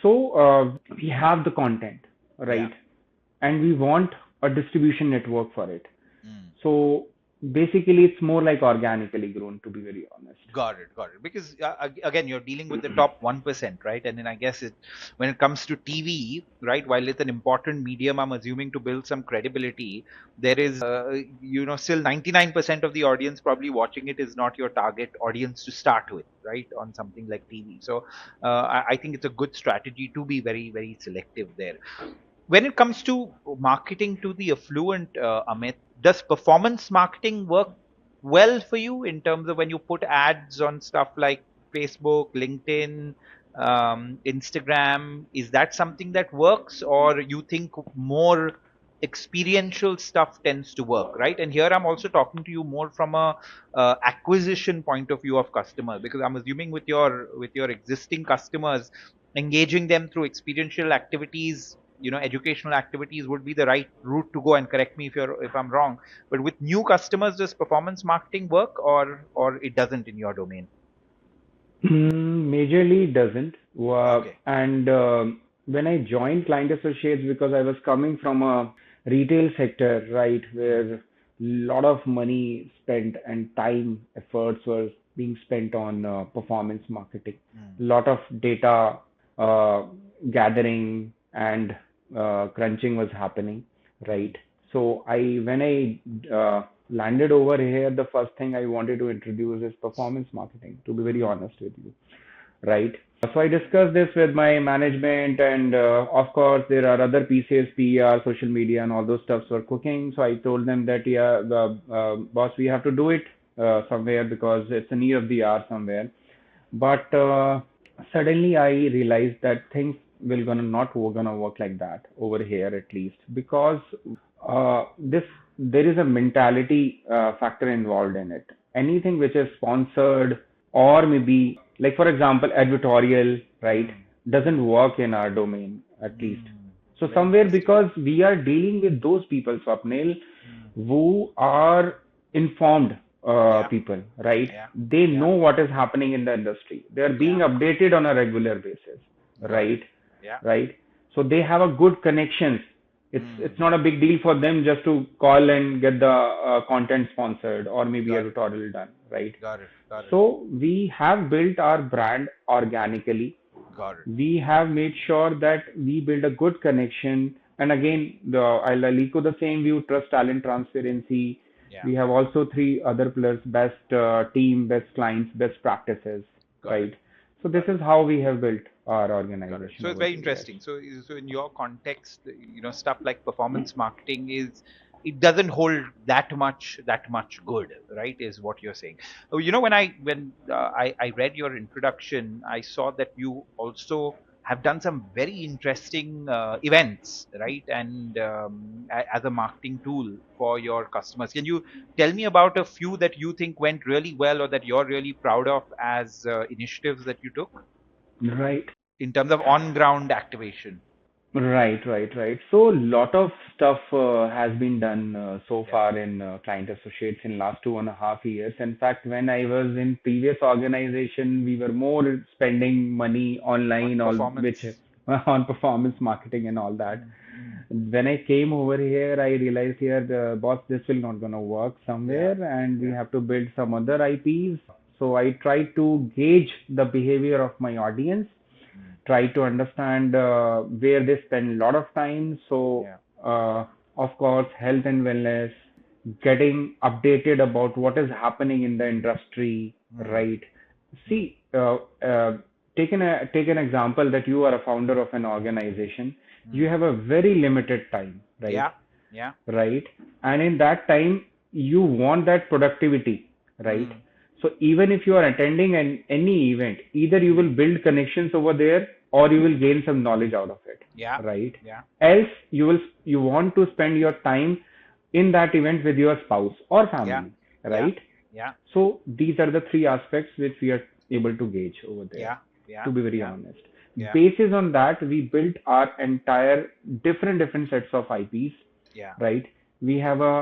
Speaker 1: So we have the content,
Speaker 2: Yeah.
Speaker 1: right? And we want a distribution network for it.
Speaker 2: Mm.
Speaker 1: So basically, it's more like organically grown, to be very honest.
Speaker 2: Got it, got it. Because again, you're dealing with the top 1%, right? And then I guess when it comes to TV, right, while it's an important medium, I'm assuming, to build some credibility, there is, still 99% of the audience probably watching it is not your target audience to start with, right, on something like TV. So I think it's a good strategy to be very, very selective there. When it comes to marketing to the affluent, Amit, does performance marketing work well for you in terms of when you put ads on stuff like Facebook, LinkedIn, Instagram? Is that something that works, or you think more experiential stuff tends to work, right? And here I'm also talking to you more from a acquisition point of view of customers, because I'm assuming with your existing customers, engaging them through experiential activities, educational activities would be the right route to go. And correct me if I'm wrong, but with new customers, does performance marketing work, or it doesn't in your domain?
Speaker 1: Majorly doesn't.
Speaker 2: Okay.
Speaker 1: And when I joined Client Associates, because I was coming from a retail sector, right,
Speaker 2: Mm,
Speaker 1: where a lot of money spent and time, efforts were being spent on performance marketing.
Speaker 2: mm,
Speaker 1: A lot of data uh, gathering and crunching was happening, right?
Speaker 2: mm,
Speaker 1: So when I landed over here, the first thing I wanted to introduce is performance marketing, to be very
Speaker 2: mm,
Speaker 1: honest with you, right? So I discussed this with my management, and of course, there are other pieces, PR, social media, and all those stuffs were cooking. So I told them that, yeah, boss, we have to do it somewhere because it's a need of the hour somewhere. But suddenly I realized that things will gonna not gonna work like that over here, at least, because this there is a mentality factor involved in it. Anything which is sponsored or maybe, like, for example, advertorial, right,
Speaker 2: mm,
Speaker 1: doesn't work in our domain, at least.
Speaker 2: mm.
Speaker 1: So
Speaker 2: Very
Speaker 1: somewhere,
Speaker 2: interesting.
Speaker 1: because we are dealing with those people, Swapnil,
Speaker 2: Mm.
Speaker 1: who are informed
Speaker 2: Yeah.
Speaker 1: people, right?
Speaker 2: Yeah.
Speaker 1: They
Speaker 2: Yeah.
Speaker 1: know what is happening in the industry. They are being
Speaker 2: Yeah.
Speaker 1: updated on a regular basis,
Speaker 2: Got it.
Speaker 1: right?
Speaker 2: Yeah.
Speaker 1: Right? So they have a good connections, It's not a big deal for them just to call and get the content sponsored or maybe
Speaker 2: Got it.
Speaker 1: editorial done, right?
Speaker 2: Got it. Got it.
Speaker 1: So we have built our brand organically.
Speaker 2: Got it.
Speaker 1: We have made sure that we build a good connection. And again, I'll echo the same view: trust, talent, transparency.
Speaker 2: Yeah.
Speaker 1: We have also three other pillars: best team, best clients, best practices,
Speaker 2: Got it.
Speaker 1: right? So this
Speaker 2: Got it.
Speaker 1: is how we have built our
Speaker 2: Got it.
Speaker 1: organization
Speaker 2: So it's
Speaker 1: over
Speaker 2: very
Speaker 1: the years.
Speaker 2: interesting. So in your context, stuff like performance marketing it doesn't hold that much good, right? Is what you're saying. Oh, when I read your introduction, I saw that you also have done some very interesting events, right? And as a marketing tool for your customers, can you tell me about a few that you think went really well or that you're really proud of as initiatives that you took
Speaker 1: Right.
Speaker 2: in terms of on ground activation?
Speaker 1: Right. So lot of stuff has been done so
Speaker 2: Yeah.
Speaker 1: far in client associates in last 2.5 years. In fact, when I was in previous organization, we were more spending money
Speaker 2: On
Speaker 1: online, all which
Speaker 2: performance.
Speaker 1: on performance marketing and all that.
Speaker 2: Mm, mm,
Speaker 1: When I came over here, I realized here, the boss, this will not gonna work
Speaker 2: yeah.
Speaker 1: somewhere, and we
Speaker 2: Yeah.
Speaker 1: have to build some other IPs. So I tried to gauge the behavior of my audience,
Speaker 2: Mm,
Speaker 1: try to understand where they spend a lot of time. So,
Speaker 2: yeah.
Speaker 1: uh, of course, health and wellness, getting updated about what is happening in the industry,
Speaker 2: Mm,
Speaker 1: right?
Speaker 2: mm,
Speaker 1: See, take an example that you are a founder of an organization. You
Speaker 2: mm,
Speaker 1: have a very limited time, right?
Speaker 2: yeah. Yeah.
Speaker 1: Right? And in that time, you want that productivity, right?
Speaker 2: Mm,
Speaker 1: So even if you are attending any event, either you will
Speaker 2: mm,
Speaker 1: build connections over there or you will gain some knowledge out of it,
Speaker 2: yeah.
Speaker 1: right?
Speaker 2: Yeah.
Speaker 1: Else you want to spend your time in that event with your spouse or
Speaker 2: Yeah.
Speaker 1: family,
Speaker 2: Yeah.
Speaker 1: right?
Speaker 2: Yeah.
Speaker 1: So these are the three aspects which we are able to gauge over there,
Speaker 2: Yeah. Yeah.
Speaker 1: to be very
Speaker 2: Yeah.
Speaker 1: honest.
Speaker 2: Yeah.
Speaker 1: Basis on that, we built our entire different sets of IPs,
Speaker 2: Yeah.
Speaker 1: right? We have a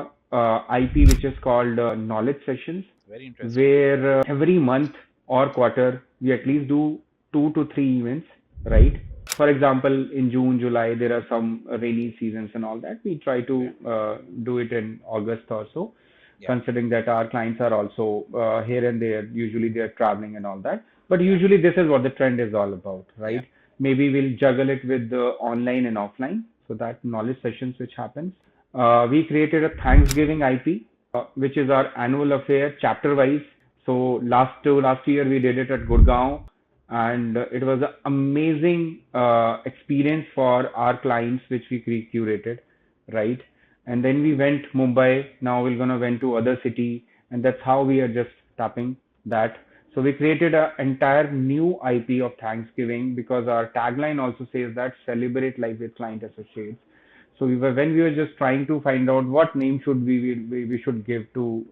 Speaker 1: IP which is called knowledge sessions,
Speaker 2: Very interesting.
Speaker 1: where every month or quarter we at least do 2 to 3 events, right? For example, in June, July, there are some rainy seasons and all that. We try
Speaker 2: Yeah.
Speaker 1: to do it in August or so,
Speaker 2: Yeah.
Speaker 1: considering that our clients are also here and there. Usually they're traveling and all that. But
Speaker 2: Yeah.
Speaker 1: usually this is what the trend is all about,
Speaker 2: Yeah.
Speaker 1: right? Maybe we'll juggle it with the online and offline. So that knowledge sessions which happens. We created a Thanksgiving IP, which is our annual affair, chapter wise. So last year we did it at Gurgaon, and it was an amazing experience for our clients, which we curated, right? And then we went Mumbai. Now we're gonna went to other city, and that's how we are just tapping that. So we created an entire new IP of Thanksgiving because our tagline also says that celebrate life with client associates. So when we were just trying to find out what name should we should give to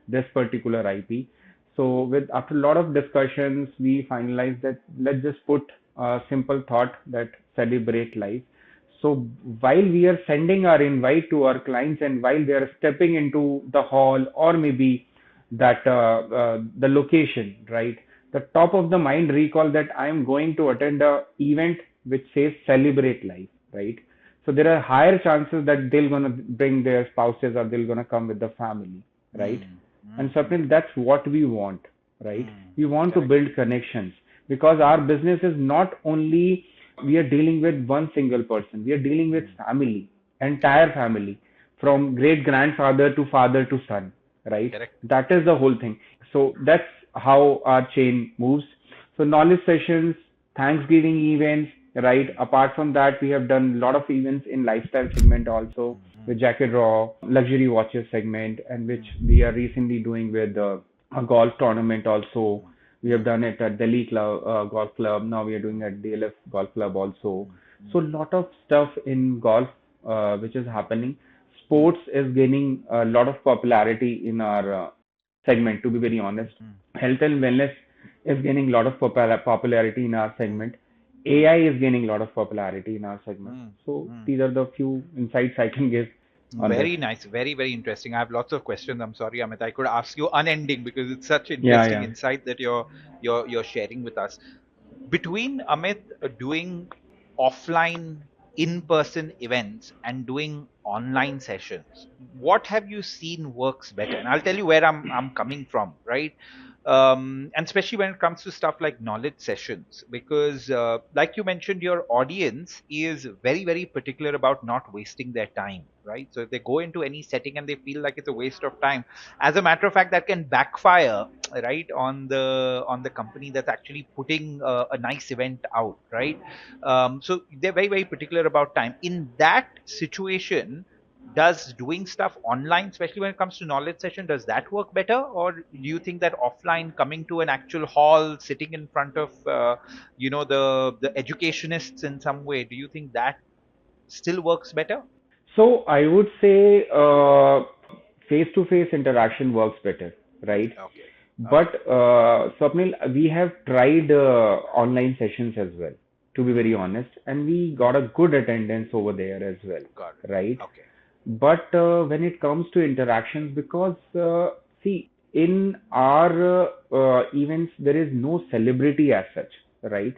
Speaker 1: this particular IP. So with after a lot of discussions, we finalized that let's just put a simple thought that celebrate life. So while we are sending our invite to our clients and while they are stepping into the hall or maybe that the location, right? The top of the mind recall that I am going to attend a event which says celebrate life, right? So there are higher chances that they're gonna bring their spouses or they're gonna come with the family, right?
Speaker 2: Mm,
Speaker 1: And
Speaker 2: mm, mm,
Speaker 1: certainly that's what we want, right?
Speaker 2: mm.
Speaker 1: We want to
Speaker 2: Correct.
Speaker 1: build connections because our
Speaker 2: Mm,
Speaker 1: business is not only we are dealing with one single person, we are dealing with
Speaker 2: mm.
Speaker 1: family, entire
Speaker 2: Correct.
Speaker 1: family,
Speaker 2: Correct.
Speaker 1: from great grandfather to father to son, right?
Speaker 2: Correct.
Speaker 1: That is the whole thing. So that's how our chain moves. So knowledge sessions, Thanksgiving events, right?
Speaker 2: Mm,
Speaker 1: Apart from that, we have done a lot of events in lifestyle segment also
Speaker 2: mm,
Speaker 1: with
Speaker 2: mm,
Speaker 1: Jacket Raw, luxury watches segment, and which
Speaker 2: mm,
Speaker 1: we are recently doing with a golf tournament also.
Speaker 2: mm,
Speaker 1: We have
Speaker 2: mm,
Speaker 1: done it at Delhi Club, Golf Club. Now we are doing
Speaker 2: mm,
Speaker 1: at DLF Golf Club also.
Speaker 2: mm,
Speaker 1: So
Speaker 2: mm,
Speaker 1: a lot of stuff in golf, which is happening.
Speaker 2: mm,
Speaker 1: Sports is gaining a lot of popularity in our segment, to be very honest.
Speaker 2: mm,
Speaker 1: Health and wellness is gaining a lot of popularity in our
Speaker 2: mm,
Speaker 1: segment.
Speaker 2: mm,
Speaker 1: AI is gaining a lot of popularity in our segment.
Speaker 2: mm,
Speaker 1: So
Speaker 2: mm.
Speaker 1: these are the few insights I can give on this.
Speaker 2: Very nice. Very, very interesting. I have lots of questions. I'm sorry, Amit. I could ask you unending because it's such
Speaker 1: Yeah,
Speaker 2: interesting
Speaker 1: yeah.
Speaker 2: insight that you're sharing with us. Between Amit doing offline in-person events and doing online sessions, what have you seen works better? And I'll tell you where I'm coming from, right? And especially when it comes to stuff like knowledge sessions, because like you mentioned, your audience is very, very particular about not wasting their time, right? So if they go into any setting and they feel like it's a waste of time, as a matter of fact, that can backfire, right, on the company that's actually putting a nice event out, right? So they're very, very particular about time. In that situation, does doing stuff online, especially when it comes to knowledge session, does that work better, or do you think that offline, coming to an actual hall, sitting in front of the educationists in some way, do you think that still works better?
Speaker 1: So I would say face-to-face interaction works better, right?
Speaker 2: Okay.
Speaker 1: But
Speaker 2: Okay.
Speaker 1: Swapnil, we have tried online sessions as well, to be very honest, and we got a good attendance over there as well,
Speaker 2: Got it.
Speaker 1: right?
Speaker 2: Okay.
Speaker 1: But when it comes to interactions, because see, in our events, there is no celebrity as such, right?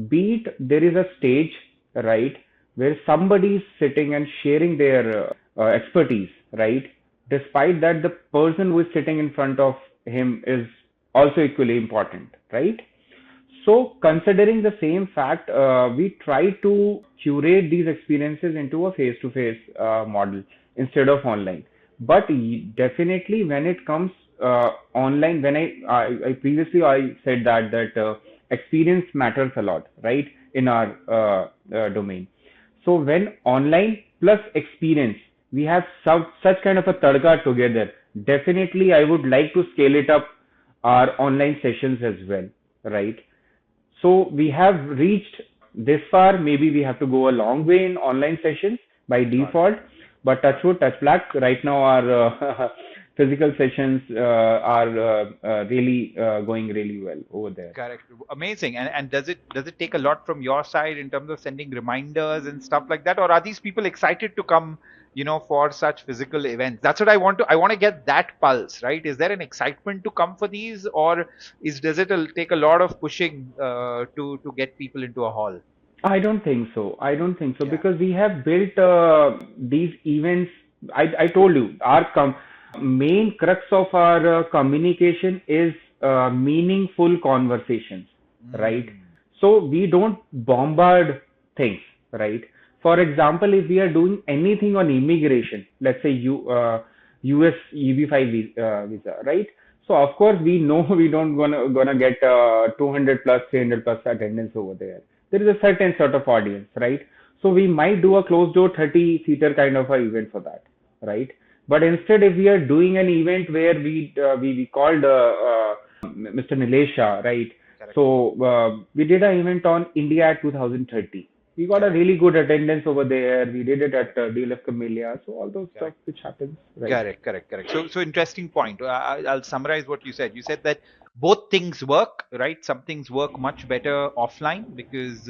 Speaker 1: Be it there is a stage, right, where somebody is sitting and sharing their expertise, right? Despite that, the person who is sitting in front of him is also equally important, right? So, considering the same fact, we try to curate these experiences into a face-to-face model instead of online. But definitely, when it comes online, when I previously I said that experience matters a lot, right, in our domain. So when online plus experience, we have such kind of a tadka together. Definitely, I would like to scale it up our online sessions as well, right? So we have reached this far. Maybe we have to go a long way in online sessions by
Speaker 2: Got it.
Speaker 1: default, but touch wood, touch black. Right now, our physical sessions are really going really well over there.
Speaker 2: Correct. Amazing. And does it take a lot from your side in terms of sending reminders and stuff like that, or are these people excited to come, for such physical events? That's what I want to get that pulse, right? Is there an excitement to come for these, or take a lot of pushing to get people into a hall?
Speaker 1: I don't think so. I don't think so
Speaker 2: Yeah.
Speaker 1: because we have built these events. I told you our main crux of our communication is meaningful conversations, right?
Speaker 2: Mm.
Speaker 1: So we don't bombard things, right? For example, if we are doing anything on immigration, let's say US EB5 visa, right? So of course we know we don't gonna get 200 plus 300 plus attendance over there. There is a certain sort of audience, right? So we might do a closed door 30 seater kind of a event for that, right? But instead, if we are doing an event where we called Mr. Nilesha, right?
Speaker 2: Correct.
Speaker 1: So we did an event on India at 2030. We got a
Speaker 2: Correct.
Speaker 1: really good attendance over there. We did it at
Speaker 2: Correct.
Speaker 1: DLF Camellia. So all those stuff
Speaker 2: Correct.
Speaker 1: which happens, right?
Speaker 2: Correct, correct, correct. So interesting point. I'll summarize what you said. You said that both things work, right? Some things work much better offline because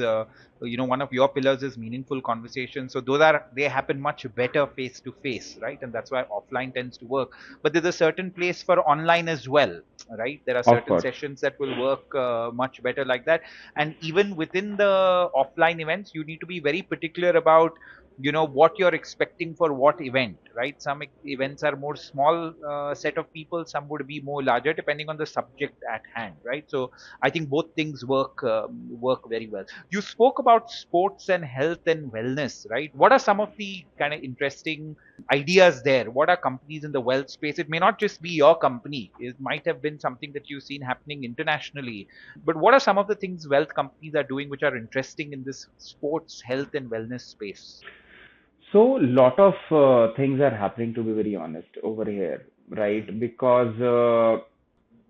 Speaker 2: one of your pillars is meaningful conversation. So they happen much better face to face, right? And that's why offline tends to work. But there's a certain place for online as well, right? There are
Speaker 1: Of
Speaker 2: certain
Speaker 1: course.
Speaker 2: sessions that will work much better like that. And even within the offline events, you need to be very particular about what you're expecting for what event, right? Some events are more small set of people, some would be more larger depending on the subject at hand, right? So I think both things work very well. You spoke about sports and health and wellness, right? What are some of the kind of interesting ideas there? What are companies in the wealth space? It may not just be your company, it might have been something that you've seen happening internationally, but what are some of the things wealth companies are doing which are interesting in this sports health and wellness space?
Speaker 1: So lot of things are happening, to be very honest, over here, right?
Speaker 2: Mm,
Speaker 1: Because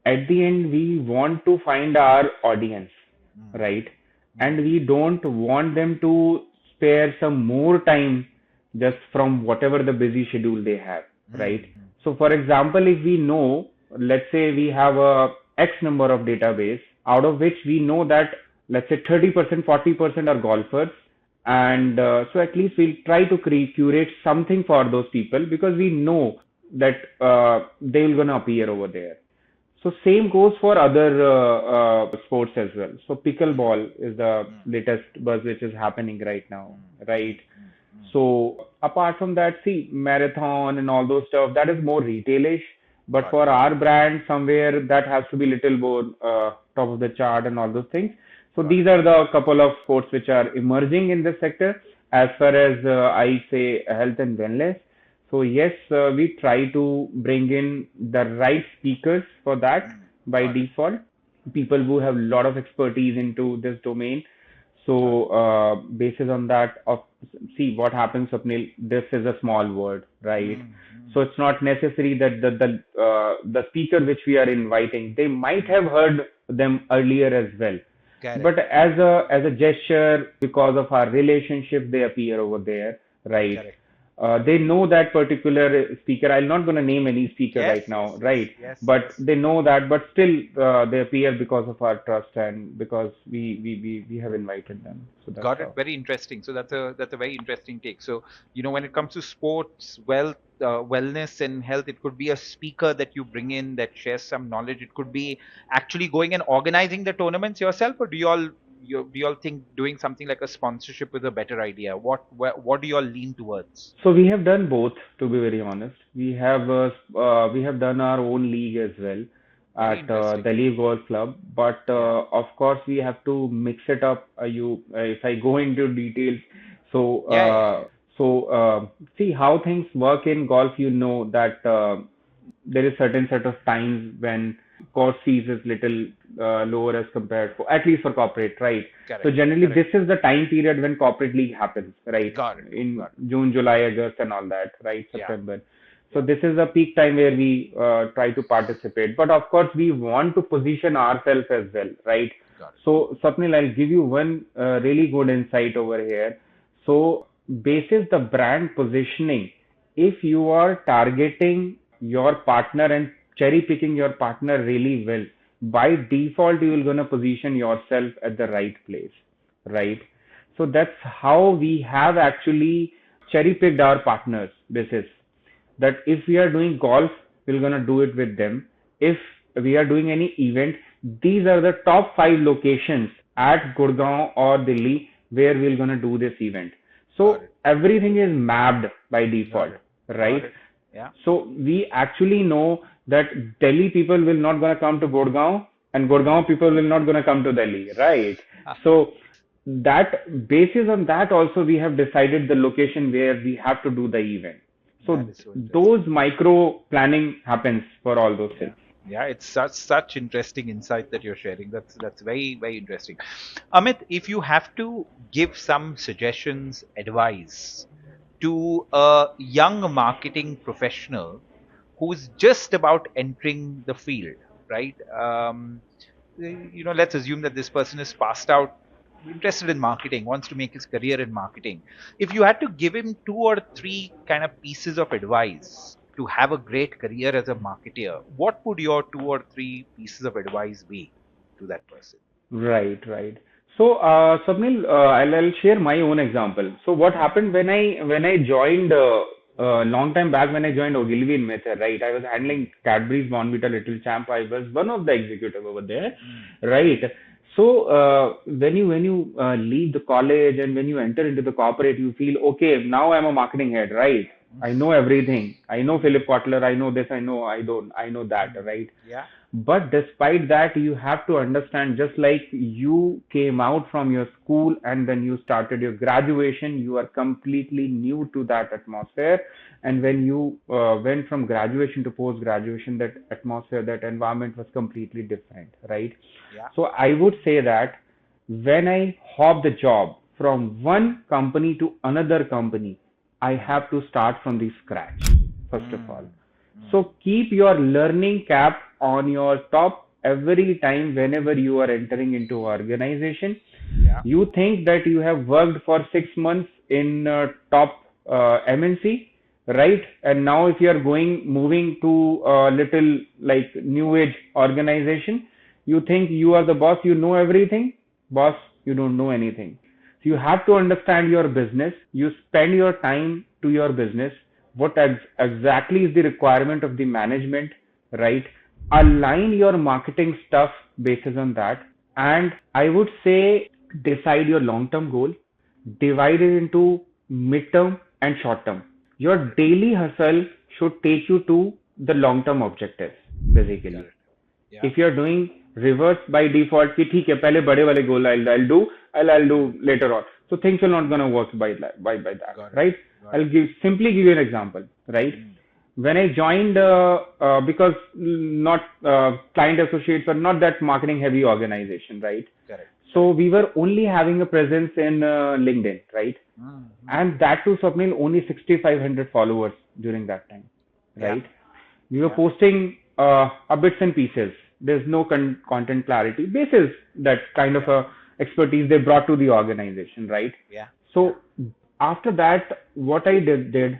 Speaker 1: at the end we want to find our audience,
Speaker 2: mm,
Speaker 1: right? And
Speaker 2: mm,
Speaker 1: we don't want them to spare some more time just from whatever the busy schedule they have, right?
Speaker 2: mm,
Speaker 1: So for example, if we know, let's say we have a X number of database, out of which we know that, let's say 30%, 40% are golfers, and so at least we'll try to curate something for those people because we know that they will gonna appear over there. So same goes for other sports as well. So pickleball is the
Speaker 2: Mm,
Speaker 1: latest buzz which is happening right now,
Speaker 2: mm, mm,
Speaker 1: right?
Speaker 2: mm, mm.
Speaker 1: So apart from that, see, marathon and all those stuff, that is more retailish. But
Speaker 2: Got it.
Speaker 1: for our brand, somewhere that has to be little more top of the chart and all those things. So
Speaker 2: Got it.
Speaker 1: these are the couple of sports which are emerging in this sector. As far as I say health and wellness. So yes, we try to bring in the right speakers for that
Speaker 2: Mm,
Speaker 1: by
Speaker 2: got it.
Speaker 1: default. People who have a lot of expertise into this domain.
Speaker 2: Got
Speaker 1: So,
Speaker 2: it.
Speaker 1: basis on that, see what happens, Swapnil. This is a small word, right?
Speaker 2: Mm, mm,
Speaker 1: So it's not necessary that the speaker which we are inviting, they might
Speaker 2: mm.
Speaker 1: have heard them earlier as well. But
Speaker 2: Correct.
Speaker 1: as a gesture, because of our relationship, they appear over there, right?
Speaker 2: Correct.
Speaker 1: They
Speaker 2: Correct.
Speaker 1: know that particular speaker. I'm not going to name any speaker
Speaker 2: Yes,
Speaker 1: right now,
Speaker 2: yes, yes,
Speaker 1: right?
Speaker 2: yes,
Speaker 1: But
Speaker 2: yes.
Speaker 1: they know that, but still they appear because of our trust and because we have invited them. So that's
Speaker 2: Got it.
Speaker 1: how.
Speaker 2: Very interesting. So that's a very interesting take. So when it comes to sports, wellness, and health, it could be a speaker that you bring in that shares some knowledge. It could be actually going and organizing the tournaments yourself, or do you all think doing something like a sponsorship is a better idea? What do you all lean towards?
Speaker 1: So we have done both, to be very honest. We have done our own league as well
Speaker 2: Very
Speaker 1: at
Speaker 2: interesting.
Speaker 1: Delhi Golf Club, but
Speaker 2: Yeah.
Speaker 1: of course we have to mix it up. If I go into details, so
Speaker 2: Yeah. Yeah. Yeah.
Speaker 1: see how things work in golf. You know that there is certain set of times when course fees is little lower as compared for at least for corporate, right? So
Speaker 2: Correct.
Speaker 1: generally
Speaker 2: Correct.
Speaker 1: this is the time period when corporate league happens, right?
Speaker 2: Got it.
Speaker 1: In
Speaker 2: Got it.
Speaker 1: June, July, August, and all that, right?
Speaker 2: Yeah.
Speaker 1: September. So
Speaker 2: Yeah.
Speaker 1: this is the peak time where we try to participate. But of course, we want to position ourselves as well, right?
Speaker 2: Got it.
Speaker 1: So Swapnil, I'll give you one really good insight over here. So basis the brand positioning, if you are targeting your partner and cherry picking your partner really well, by default you will gonna position yourself at the right place, right? So that's how we have actually cherry picked our partners basis that if we are doing golf, we're gonna do it with them. If we are doing any event, these are the top five locations at Gurgaon or Delhi where we're gonna do this event.
Speaker 2: Got
Speaker 1: So
Speaker 2: it.
Speaker 1: everything is mapped by
Speaker 2: Got
Speaker 1: default,
Speaker 2: it. Got
Speaker 1: right?
Speaker 2: it. Yeah.
Speaker 1: So we actually know that Delhi people will not gonna come to Gurgaon and
Speaker 2: Mm.
Speaker 1: Gurgaon people will not gonna come to Delhi, right? So that basis on that also we have decided the location where we have to do the event.
Speaker 2: That
Speaker 1: So
Speaker 2: is so interesting.
Speaker 1: those micro planning happens for all those
Speaker 2: Yeah.
Speaker 1: things.
Speaker 2: Yeah, it's such interesting insight that you're sharing. That's very, very interesting. Amit, if you have to give some suggestions, advice to a young marketing professional who's just about entering the field, right? Let's assume that this person is passed out, interested in marketing, wants to make his career in marketing. If you had to give him two or three kind of pieces of advice to have a great career as a marketer, what would your two or three pieces of advice be to that person?
Speaker 1: Right, right. So, Swapnil, I'll share my own example. So, what
Speaker 2: Hmm.
Speaker 1: happened when I joined long time back when I joined Ogilvy in Mehta, right? I was
Speaker 2: Hmm.
Speaker 1: handling Cadbury's Bonvita Little Champ. I was one of the executive over there,
Speaker 2: Hmm.
Speaker 1: right? So, when you leave the college and when you enter into the corporate, you feel okay. Now I'm a marketing head, right? I know everything. I know
Speaker 2: Hmm.
Speaker 1: Philip Kotler. I know this. I know I don't. I know that,
Speaker 2: Hmm.
Speaker 1: right?
Speaker 2: Yeah.
Speaker 1: But despite that, you have to understand just like you came out from your school and then you started your graduation, you are completely new to that atmosphere. And when you went from graduation to post graduation, that atmosphere, that environment was completely different, right?
Speaker 2: Yeah.
Speaker 1: So I would say that when I hop the job from one company to another company, I
Speaker 2: Hmm.
Speaker 1: have to start from the scratch, first of all.
Speaker 2: Hmm. Hmm.
Speaker 1: So keep your learning cap on your top every time whenever you are entering into organization.
Speaker 2: Yeah.
Speaker 1: You think that you have worked for 6 months in top MNC, right? And now if you are moving to a little like new age organization, you think you are the boss, you know everything. Boss, you don't know anything. So you have to understand your business. You spend your time to your business. What exactly is the requirement of the management, right? align your marketing stuff basis on that. And I would say decide your long term goal, divide it into midterm and short term. Your daily hustle should take you to the long term objectives,
Speaker 2: Got
Speaker 1: basically.
Speaker 2: it. Yeah.
Speaker 1: If you're doing reverse by default, कि ठीक है पहले बड़े वाले goal I'll do
Speaker 2: Mm.
Speaker 1: later on. So things will not gonna work by that,
Speaker 2: Got it.
Speaker 1: right?
Speaker 2: Got
Speaker 1: I'll
Speaker 2: it.
Speaker 1: simply give you an example, right?
Speaker 2: Mm.
Speaker 1: When I joined, because not client associates are not that marketing heavy organization, right?
Speaker 2: Correct.
Speaker 1: So
Speaker 2: Correct.
Speaker 1: we were only having a presence in LinkedIn, right?
Speaker 2: Mm. Mm.
Speaker 1: And that too, Swapnil, only 6,500 followers during that time,
Speaker 2: Yeah.
Speaker 1: right? We were
Speaker 2: Yeah.
Speaker 1: posting a bits and pieces. There's no content clarity. Basis that kind of
Speaker 2: Yeah.
Speaker 1: a expertise they brought to the organization, right?
Speaker 2: Yeah. Yeah.
Speaker 1: So after that, what I did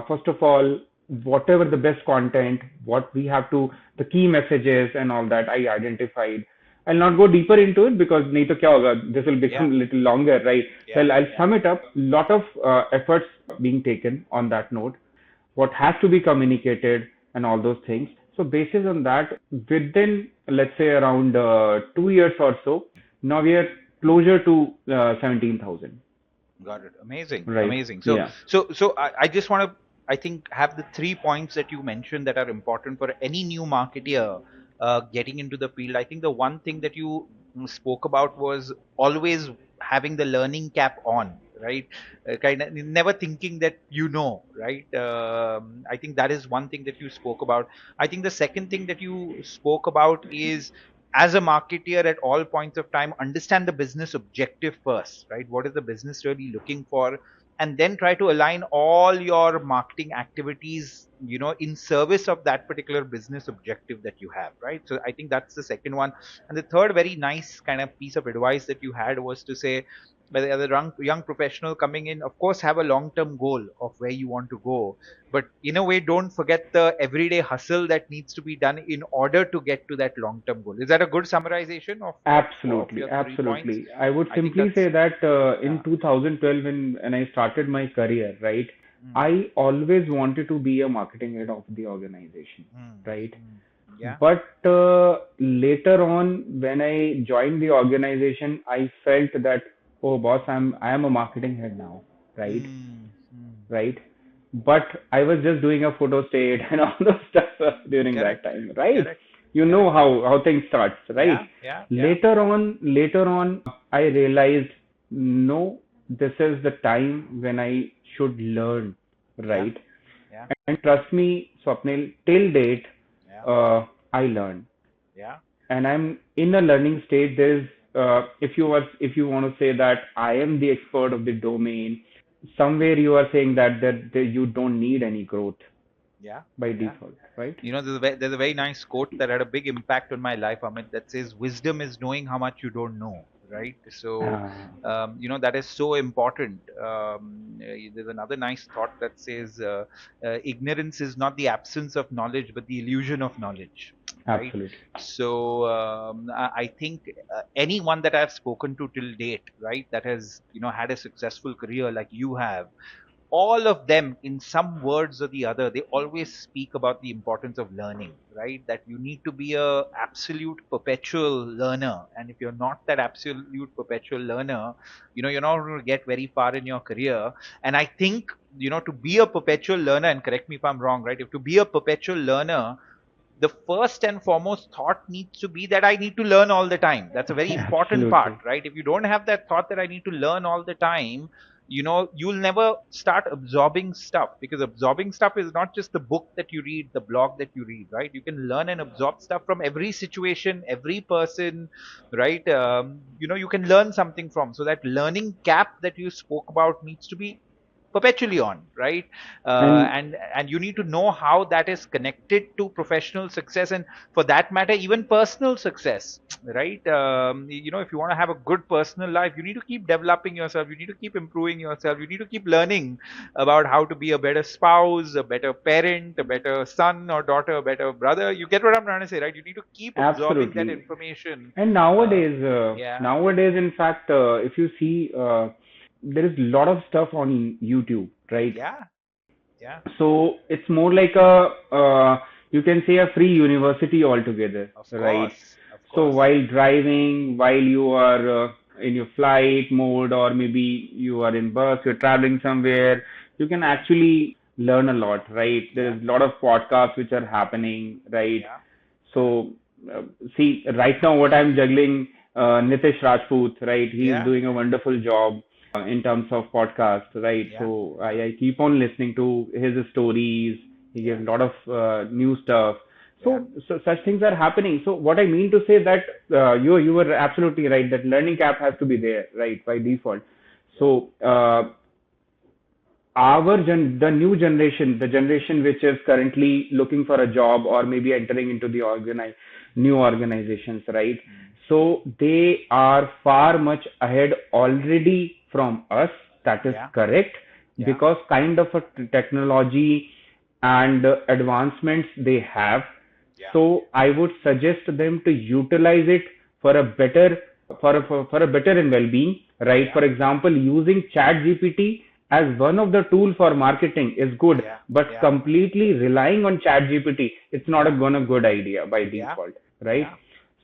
Speaker 1: first of all, whatever the best content, what we have to, the key messages and all that, I identified. I'll not go deeper into it because नहीं तो क्या होगा, this will
Speaker 2: Yeah.
Speaker 1: become a little longer, right? So
Speaker 2: Yeah.
Speaker 1: I'll
Speaker 2: Yeah.
Speaker 1: sum it up. Lot of efforts being taken on that note, what has to be communicated and all those things. So basis on that, within let's say around 2 years or so, now we are closer to 17,000.
Speaker 2: Got it. Amazing.
Speaker 1: Right.
Speaker 2: Amazing. So,
Speaker 1: Yeah.
Speaker 2: I just want to, I think, have the 3 points that you mentioned that are important for any new marketer getting into the field. I think the one thing that you spoke about was always having the learning cap on, right? Kind of never thinking that you know, right? I think that is one thing that you spoke about. I think the second thing that you spoke about is, as a marketer, at all points of time, understand the business objective first, right? What is the business really looking for? And then try to align all your marketing activities, in service of that particular business objective that you have, right? So I think that's the second one. And the third very nice kind of piece of advice that you had was to say, as a young professional coming in, of course, have a long term goal of where you want to go, but in a way, don't forget the everyday hustle that needs to be done in order to get to that long term goal. Is that a good summarization of
Speaker 1: Absolutely,
Speaker 2: your 3 points?
Speaker 1: absolutely. I would
Speaker 2: I think
Speaker 1: simply
Speaker 2: that's,
Speaker 1: say that in
Speaker 2: yeah.
Speaker 1: 2012, when I started my career, right,
Speaker 2: Mm,
Speaker 1: I always wanted to be a marketing head of the organization,
Speaker 2: mm,
Speaker 1: right?
Speaker 2: mm. Yeah.
Speaker 1: But later on, when I joined the organization, I felt that, oh, boss, I am a marketing head now, right?
Speaker 2: Mm, mm.
Speaker 1: Right? But I was just doing a photo state and all those stuff during that
Speaker 2: Correct.
Speaker 1: time, right?
Speaker 2: Correct.
Speaker 1: You know
Speaker 2: Correct.
Speaker 1: how things starts, right?
Speaker 2: Yeah. Yeah. Yeah.
Speaker 1: Later on, I realized no, this is the time when I should learn,
Speaker 2: Yeah.
Speaker 1: right?
Speaker 2: Yeah.
Speaker 1: And trust me, Swapnil, till date,
Speaker 2: Yeah.
Speaker 1: I learn,
Speaker 2: Yeah.
Speaker 1: and I'm in a learning stage. There's if you want to say that I am the expert of the domain, somewhere you are saying that you don't need any growth
Speaker 2: Yeah.
Speaker 1: by
Speaker 2: Yeah.
Speaker 1: default, right?
Speaker 2: There's a very nice quote that had a big impact on my life, Amit, that says, "Wisdom is knowing how much you don't know." Right. So,
Speaker 1: Uh,
Speaker 2: that is so important. There's another nice thought that says, "Ignorance is not the absence of knowledge, but the illusion of knowledge." Right.
Speaker 1: Absolutely,
Speaker 2: So, I think anyone that I've spoken to till date, right, that has had a successful career like you have, all of them, in some words or the other, they always speak about the importance of learning, right? That you need to be a absolute perpetual learner, and if you're not that absolute perpetual learner, you're not going to get very far in your career. And I think, to be a perpetual learner, and correct me if I'm wrong, right? If to be a perpetual learner, the first and foremost thought needs to be that I need to learn all the time. That's a very important part,
Speaker 1: absolutely,
Speaker 2: right? If you don't have that thought that I need to learn all the time, you'll never start absorbing stuff, because absorbing stuff is not just the book that you read, the blog that you read, right? You can learn and absorb stuff from every situation, every person, right? You can learn something from. So that learning cap that you spoke about needs to be perpetually on, right?
Speaker 1: and
Speaker 2: And you need to know how that is connected to professional success, and for that matter, even personal success, right? If you want to have a good personal life, you need to keep developing yourself, you need to keep improving yourself, you need to keep learning about how to be a better spouse, a better parent, a better son or daughter, a better brother. You get what I'm trying to say, right? You need to keep absorbing that
Speaker 1: absolutely.
Speaker 2: information.
Speaker 1: And
Speaker 2: uh, yeah.
Speaker 1: nowadays, in fact, if you see, there is a lot of stuff on YouTube, right?
Speaker 2: Yeah. Yeah.
Speaker 1: So it's more like a you can say a free university altogether,
Speaker 2: Of
Speaker 1: right?
Speaker 2: course, of
Speaker 1: So
Speaker 2: course.
Speaker 1: while driving, while you are in your flight mode, or maybe you are in bus, you're traveling somewhere, you can
Speaker 2: Yeah,
Speaker 1: actually learn a lot, right?
Speaker 2: yeah,
Speaker 1: There's a lot of podcasts which are happening, right?
Speaker 2: yeah, yeah,
Speaker 1: So, uh, see, right now what I'm juggling, Nitish Rajput, right? He's
Speaker 2: yeah,
Speaker 1: doing a wonderful job in terms of podcast, right?
Speaker 2: yeah,
Speaker 1: So I keep on listening to his stories. He
Speaker 2: yeah,
Speaker 1: gives a lot of new stuff.
Speaker 2: yeah,
Speaker 1: So such things are happening. So what I mean to say that you were absolutely right that learning cap has to be there, right, by
Speaker 2: yeah,
Speaker 1: default.
Speaker 2: yeah,
Speaker 1: So the new generation, the generation which is currently looking for a job or maybe entering into the new organizations, right?
Speaker 2: mm,
Speaker 1: So they are far much ahead already from us. That is
Speaker 2: yeah,
Speaker 1: correct,
Speaker 2: yeah,
Speaker 1: because kind of a technology and advancements they have.
Speaker 2: yeah,
Speaker 1: So I would suggest them to utilize it for a better for a better and well-being, right?
Speaker 2: yeah,
Speaker 1: For example, using Chat GPT as one of the tool for marketing is good,
Speaker 2: yeah,
Speaker 1: but
Speaker 2: yeah,
Speaker 1: completely relying on Chat GPT, it's not a
Speaker 2: yeah,
Speaker 1: gonna good idea by
Speaker 2: yeah,
Speaker 1: default, right?
Speaker 2: yeah.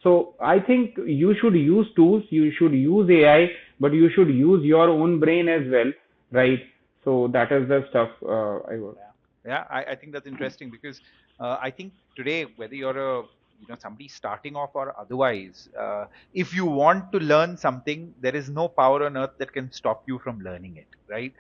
Speaker 1: So I think you should use tools, you should use AI, but you should use your own brain as well, right? So that is the stuff I would.
Speaker 2: Yeah, yeah. I think that's interesting because I think today, whether you're a somebody starting off or otherwise, if you want to learn something, there is no power on earth that can stop you from learning it, right?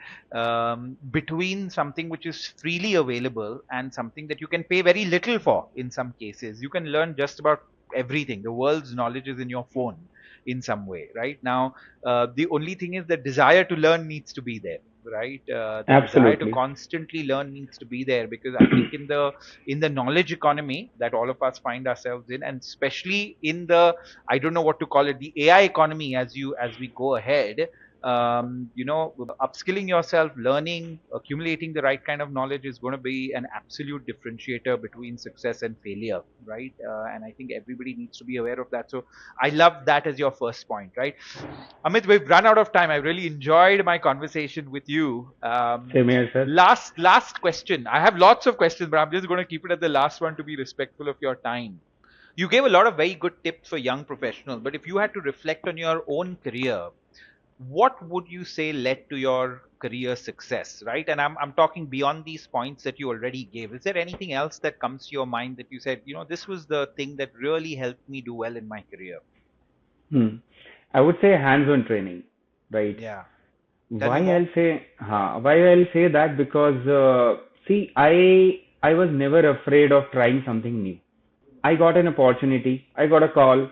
Speaker 2: Between something which is freely available and something that you can pay very little for, in some cases, you can learn just about everything. The world's knowledge is in your phone in some way, right? Now, the only thing is the desire to learn needs to be there, right? The desire to
Speaker 1: Absolutely.
Speaker 2: constantly learn needs to be there, because I think in the knowledge economy that all of us find ourselves in, and especially in the, I don't know what to call it, the AI economy, as we go ahead, upskilling yourself, learning, accumulating the right kind of knowledge is going to be an absolute differentiator between success and failure, right? And I think everybody needs to be aware of that. So I love that as your first point, right? Amit, we've run out of time. I really enjoyed my conversation with you.
Speaker 1: Same here, sir.
Speaker 2: Last question. I have lots of questions, but I'm just going to keep it at the last one to be respectful of your time. You gave a lot of very good tips for young professionals, but if you had to reflect on your own career, what would you say led to your career success, right? And I'm talking beyond these points that you already gave. Is there anything else that comes to your mind that you said, this was the thing that really helped me do well in my career?
Speaker 1: Hmm. I would say hands-on training, right?
Speaker 2: Yeah. Tell
Speaker 1: Why
Speaker 2: me more.
Speaker 1: I'll say, why I'll say that because see, I was never afraid of trying something new. I got an opportunity. I got a call,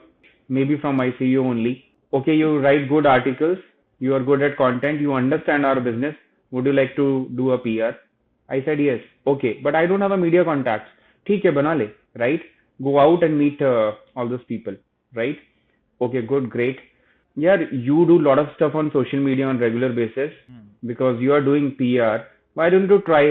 Speaker 1: maybe from my CEO only. Okay, you write good articles. You are good at content. You understand our business. Would you like to do a PR? I said yes. Okay, but I don't have a media contacts. ठीक है बना ले, right? Go out and meet all those people, right? Okay, good, great. Yeah, you do a lot of stuff on social media on regular basis
Speaker 2: Hmm.
Speaker 1: because you are doing PR. Why don't you try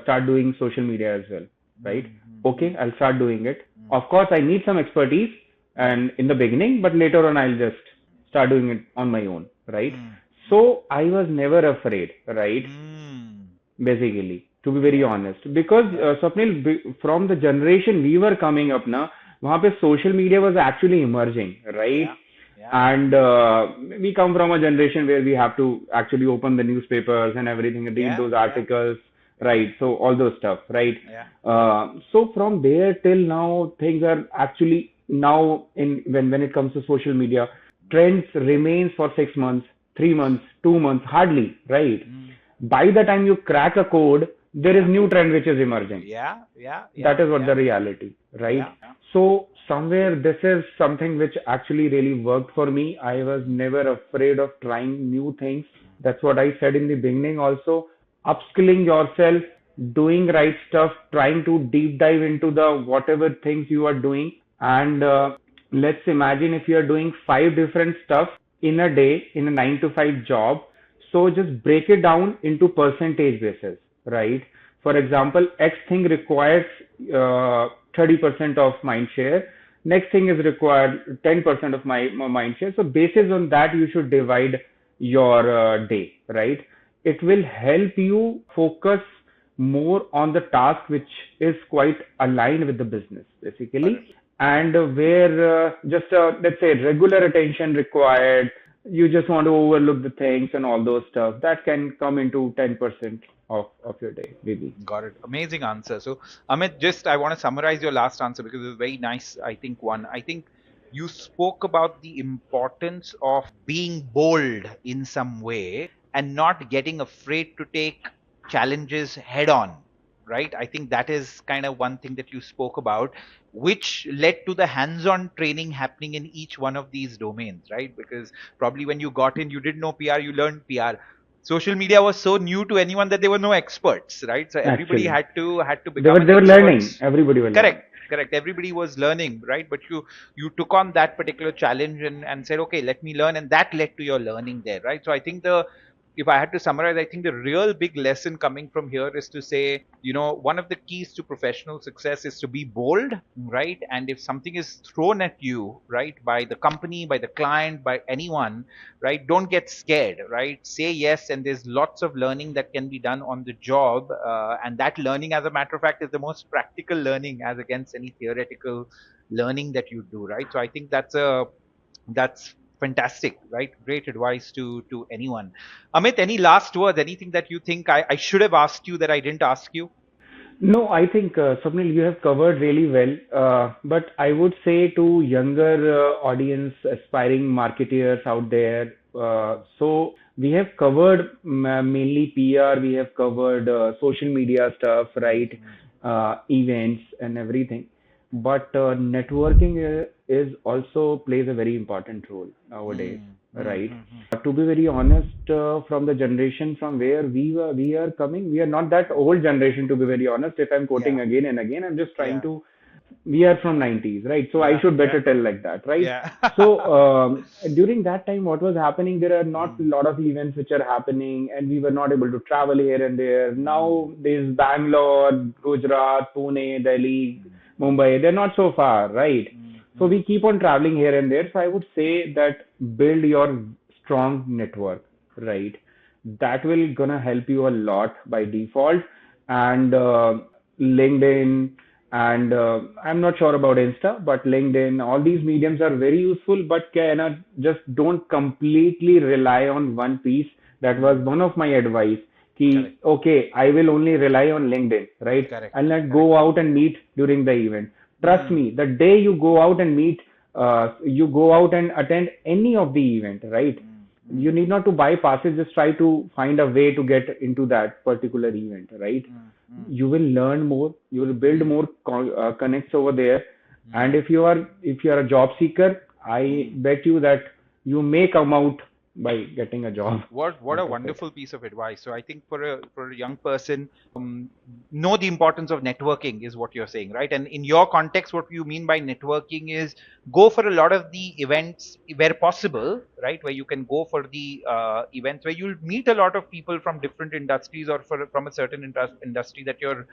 Speaker 1: start doing social media as well, right?
Speaker 2: Hmm. Hmm.
Speaker 1: Okay, I'll start doing it.
Speaker 2: Hmm.
Speaker 1: Of course, I need some expertise
Speaker 2: Hmm.
Speaker 1: and in the beginning, but later on I'll just start doing it on my own, right?
Speaker 2: Hmm. Hmm.
Speaker 1: So I was never afraid, right?
Speaker 2: Hmm.
Speaker 1: Basically, to be very
Speaker 2: Yeah.
Speaker 1: honest, because
Speaker 2: Yeah.
Speaker 1: Swapnil, from the generation we were coming up now, वहाँ पे social media was actually emerging, right?
Speaker 2: Yeah. Yeah.
Speaker 1: And we come from a generation where we have to actually open the newspapers and everything and read
Speaker 2: Yeah.
Speaker 1: those
Speaker 2: Yeah.
Speaker 1: articles,
Speaker 2: Yeah.
Speaker 1: right? So all those stuff, right?
Speaker 2: Yeah.
Speaker 1: So from there till now, things are actually now in when it comes to social media, trends remains for 6 months, 3 months, 2 months, hardly, right?
Speaker 2: Hmm.
Speaker 1: By the time you crack a code, there is
Speaker 2: Yeah.
Speaker 1: new trend which is emerging.
Speaker 2: Yeah. Yeah.
Speaker 1: That
Speaker 2: Yeah.
Speaker 1: is what
Speaker 2: Yeah.
Speaker 1: the reality, right?
Speaker 2: Yeah.
Speaker 1: So somewhere this is something which actually really worked for me. I was never afraid of trying new things. That's what I said in the beginning also. Upskilling yourself, doing right stuff, trying to deep dive into the whatever things you are doing. And let's imagine if you are doing five different stuff in a day in a 9 to 5 job. So just break it down into percentage basis, right? For example, X thing requires 30% of mind share. Next thing is required 10% of my mind share. So basis on that, you should divide your day, right? It will help you focus more on the task which is quite aligned with the business, basically,
Speaker 2: Correct.
Speaker 1: and where just let's say regular attention required. You just want to overlook the things and all those stuff that can come into 10% of your day, maybe.
Speaker 2: Got it. Amazing answer. So, Amit, just I want to summarize your last answer because it was very nice. I think one. I think you spoke about the importance of being bold in some way and not getting afraid to take challenges head on. Right. I think that is kind of one thing that you spoke about, which led to the hands-on training happening in each one of these domains. Right. Because probably when you got in, you didn't know PR, you learned PR. Social media was so new to anyone that there were no experts, right? So everybody
Speaker 1: Actually,
Speaker 2: had to
Speaker 1: they
Speaker 2: become
Speaker 1: were
Speaker 2: an
Speaker 1: they were learning.
Speaker 2: experts.
Speaker 1: Everybody were learning.
Speaker 2: Correct. Everybody was learning, right? But you took on that particular challenge and said, okay, let me learn, and that led to your learning there, right? So I think the if I had to summarize, I think the real big lesson coming from here is to say, one of the keys to professional success is to be bold, right? And if something is thrown at you, right, by the company, by the client, by anyone, right, don't get scared, right? Say yes, and there's lots of learning that can be done on the job, and that learning, as a matter of fact, is the most practical learning as against any theoretical learning that you do, right? So I think that's fantastic, right? Great advice to anyone. Amit, any last words? Anything that you think I should have asked you that I didn't ask you?
Speaker 1: No, I think, Swapnil, you have covered really well. But I would say to younger audience, aspiring marketeers out there, so we have covered mainly PR, we have covered social media stuff, right? Events and everything. But networking is also plays a very important role nowadays,
Speaker 2: Hmm, hmm,
Speaker 1: right?
Speaker 2: hmm, hmm.
Speaker 1: To be very honest, from the generation from where we are coming, we are not that old generation, to be very honest. If I'm quoting
Speaker 2: Yeah,
Speaker 1: again and again, I'm just trying
Speaker 2: yeah,
Speaker 1: to, we are from 90s, right? So I
Speaker 2: yeah,
Speaker 1: should
Speaker 2: yeah,
Speaker 1: better tell like that, right?
Speaker 2: yeah.
Speaker 1: So during that time, what was happening, there are not a
Speaker 2: Hmm,
Speaker 1: lot of events which are happening, and we were not able to travel here and there.
Speaker 2: hmm,
Speaker 1: Now there's Bangalore, Gujarat, Pune, Delhi,
Speaker 2: hmm, hmm,
Speaker 1: Mumbai. They're not so far, right?
Speaker 2: hmm,
Speaker 1: So
Speaker 2: hmm,
Speaker 1: we keep on traveling here and there. So I would say that build your strong network, right? That will gonna help you a lot by default. And LinkedIn, and I'm not sure about Insta, but LinkedIn, all these mediums are very useful, but cannot just don't completely rely on one piece. That was
Speaker 2: hmm.
Speaker 1: one of my advice. Ki,
Speaker 2: Correct,
Speaker 1: okay, I will only rely on LinkedIn, right? I'll
Speaker 2: correct,
Speaker 1: not
Speaker 2: correct.
Speaker 1: go out and meet during the event. Trust
Speaker 2: Hmm,
Speaker 1: me, the day you go out and meet, you go out and attend any of the event, right?
Speaker 2: hmm, hmm,
Speaker 1: You need not to buy passes, just try to find a way to get into that particular event, right?
Speaker 2: hmm, hmm,
Speaker 1: You will learn more, you will build
Speaker 2: hmm,
Speaker 1: more connects over there. And
Speaker 2: hmm,
Speaker 1: if you are a job seeker, I
Speaker 2: hmm.
Speaker 1: bet you that you may come out by getting a job.
Speaker 2: What a
Speaker 1: That is it.
Speaker 2: wonderful piece of advice. So I think for a young person, know the importance of networking is what you're saying, right? And in your context, what you mean by networking is go for a lot of the events where possible, right? Where you can go for the events where you'll meet a lot of people from different industries or from a certain industry that you're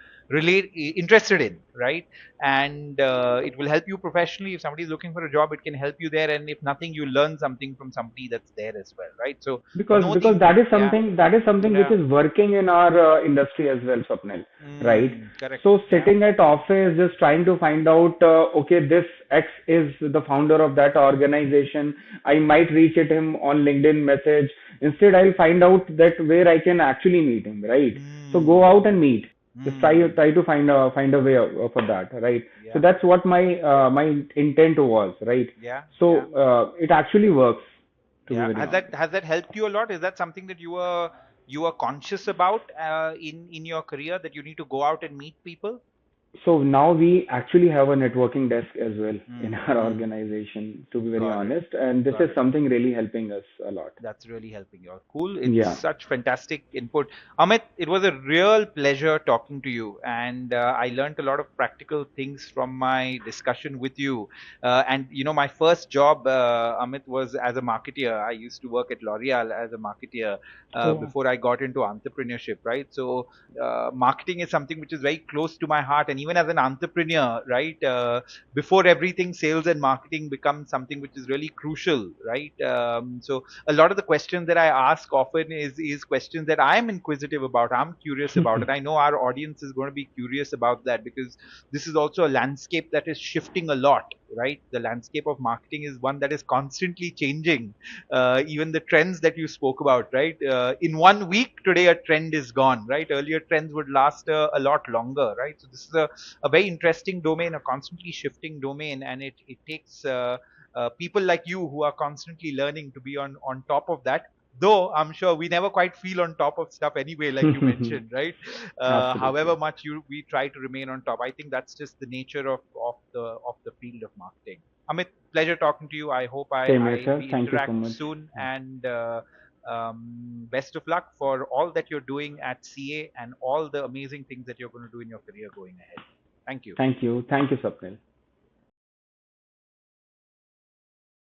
Speaker 2: interested in, right? And it will help you professionally. If somebody is looking for a job, it can help you there. And if nothing, you learn something from somebody that's there as well, right? So
Speaker 1: because
Speaker 2: know
Speaker 1: because
Speaker 2: the yeah,
Speaker 1: that is something which
Speaker 2: yeah,
Speaker 1: is working in our industry as well, Swapnil, right?
Speaker 2: correct,
Speaker 1: So
Speaker 2: yeah,
Speaker 1: sitting at office just trying to find out, okay, this X is the founder of that organization, I might reach it him on LinkedIn message. Instead, I'll find out that where I can actually meet him, right? So go out and meet. Just
Speaker 2: mm,
Speaker 1: try to find a way for that, right? So
Speaker 2: yeah,
Speaker 1: that's what my intent was, right?
Speaker 2: yeah,
Speaker 1: So
Speaker 2: yeah,
Speaker 1: it actually works, to be
Speaker 2: yeah.
Speaker 1: very honest.
Speaker 2: Has that helped you a lot? Is that something that you were conscious about in your career, that you need to go out and meet people?
Speaker 1: So now we actually have a networking desk as well in
Speaker 2: Mm,
Speaker 1: our
Speaker 2: mm,
Speaker 1: organization, to be very
Speaker 2: got it,
Speaker 1: honest. And this is
Speaker 2: got it.
Speaker 1: something really helping us a lot.
Speaker 2: That's really helping you out. Cool. It's
Speaker 1: Yeah.
Speaker 2: such fantastic input. Amit, it was a real pleasure talking to you. And I learned a lot of practical things from my discussion with you. And, my first job, Amit, was as a marketeer. I used to work at L'Oreal as a marketeer
Speaker 1: Oh,
Speaker 2: before I got into entrepreneurship, right? So, marketing is something which is very close to my heart. And and even as an entrepreneur, right? Before everything, sales and marketing becomes something which is really crucial, right? So a lot of the questions that I ask often is questions that I'm inquisitive about, I'm curious about, and I know our audience is going to be curious about that, because this is also a landscape that is shifting a lot, right? The landscape of marketing is one that is constantly changing. Even the trends that you spoke about, right? In 1 week, today a trend is gone, right? Earlier trends would last a lot longer, right? So this is a very interesting domain, a constantly shifting domain, and it takes people like you who are constantly learning to be on top of that. Though I'm sure we never quite feel on top of stuff anyway, like you mentioned, right? However
Speaker 1: Absolutely.
Speaker 2: much we try to remain on top, I think that's just the nature of the field of marketing. Amit, pleasure talking to you. I hope
Speaker 1: Same here, sir.
Speaker 2: we
Speaker 1: Thank you so
Speaker 2: interact
Speaker 1: much.
Speaker 2: soon, and best of luck for all that you're doing at CA and all the amazing things that you're going to do in your career going ahead. Thank you.
Speaker 1: Thank you. Thank you, Swapnil.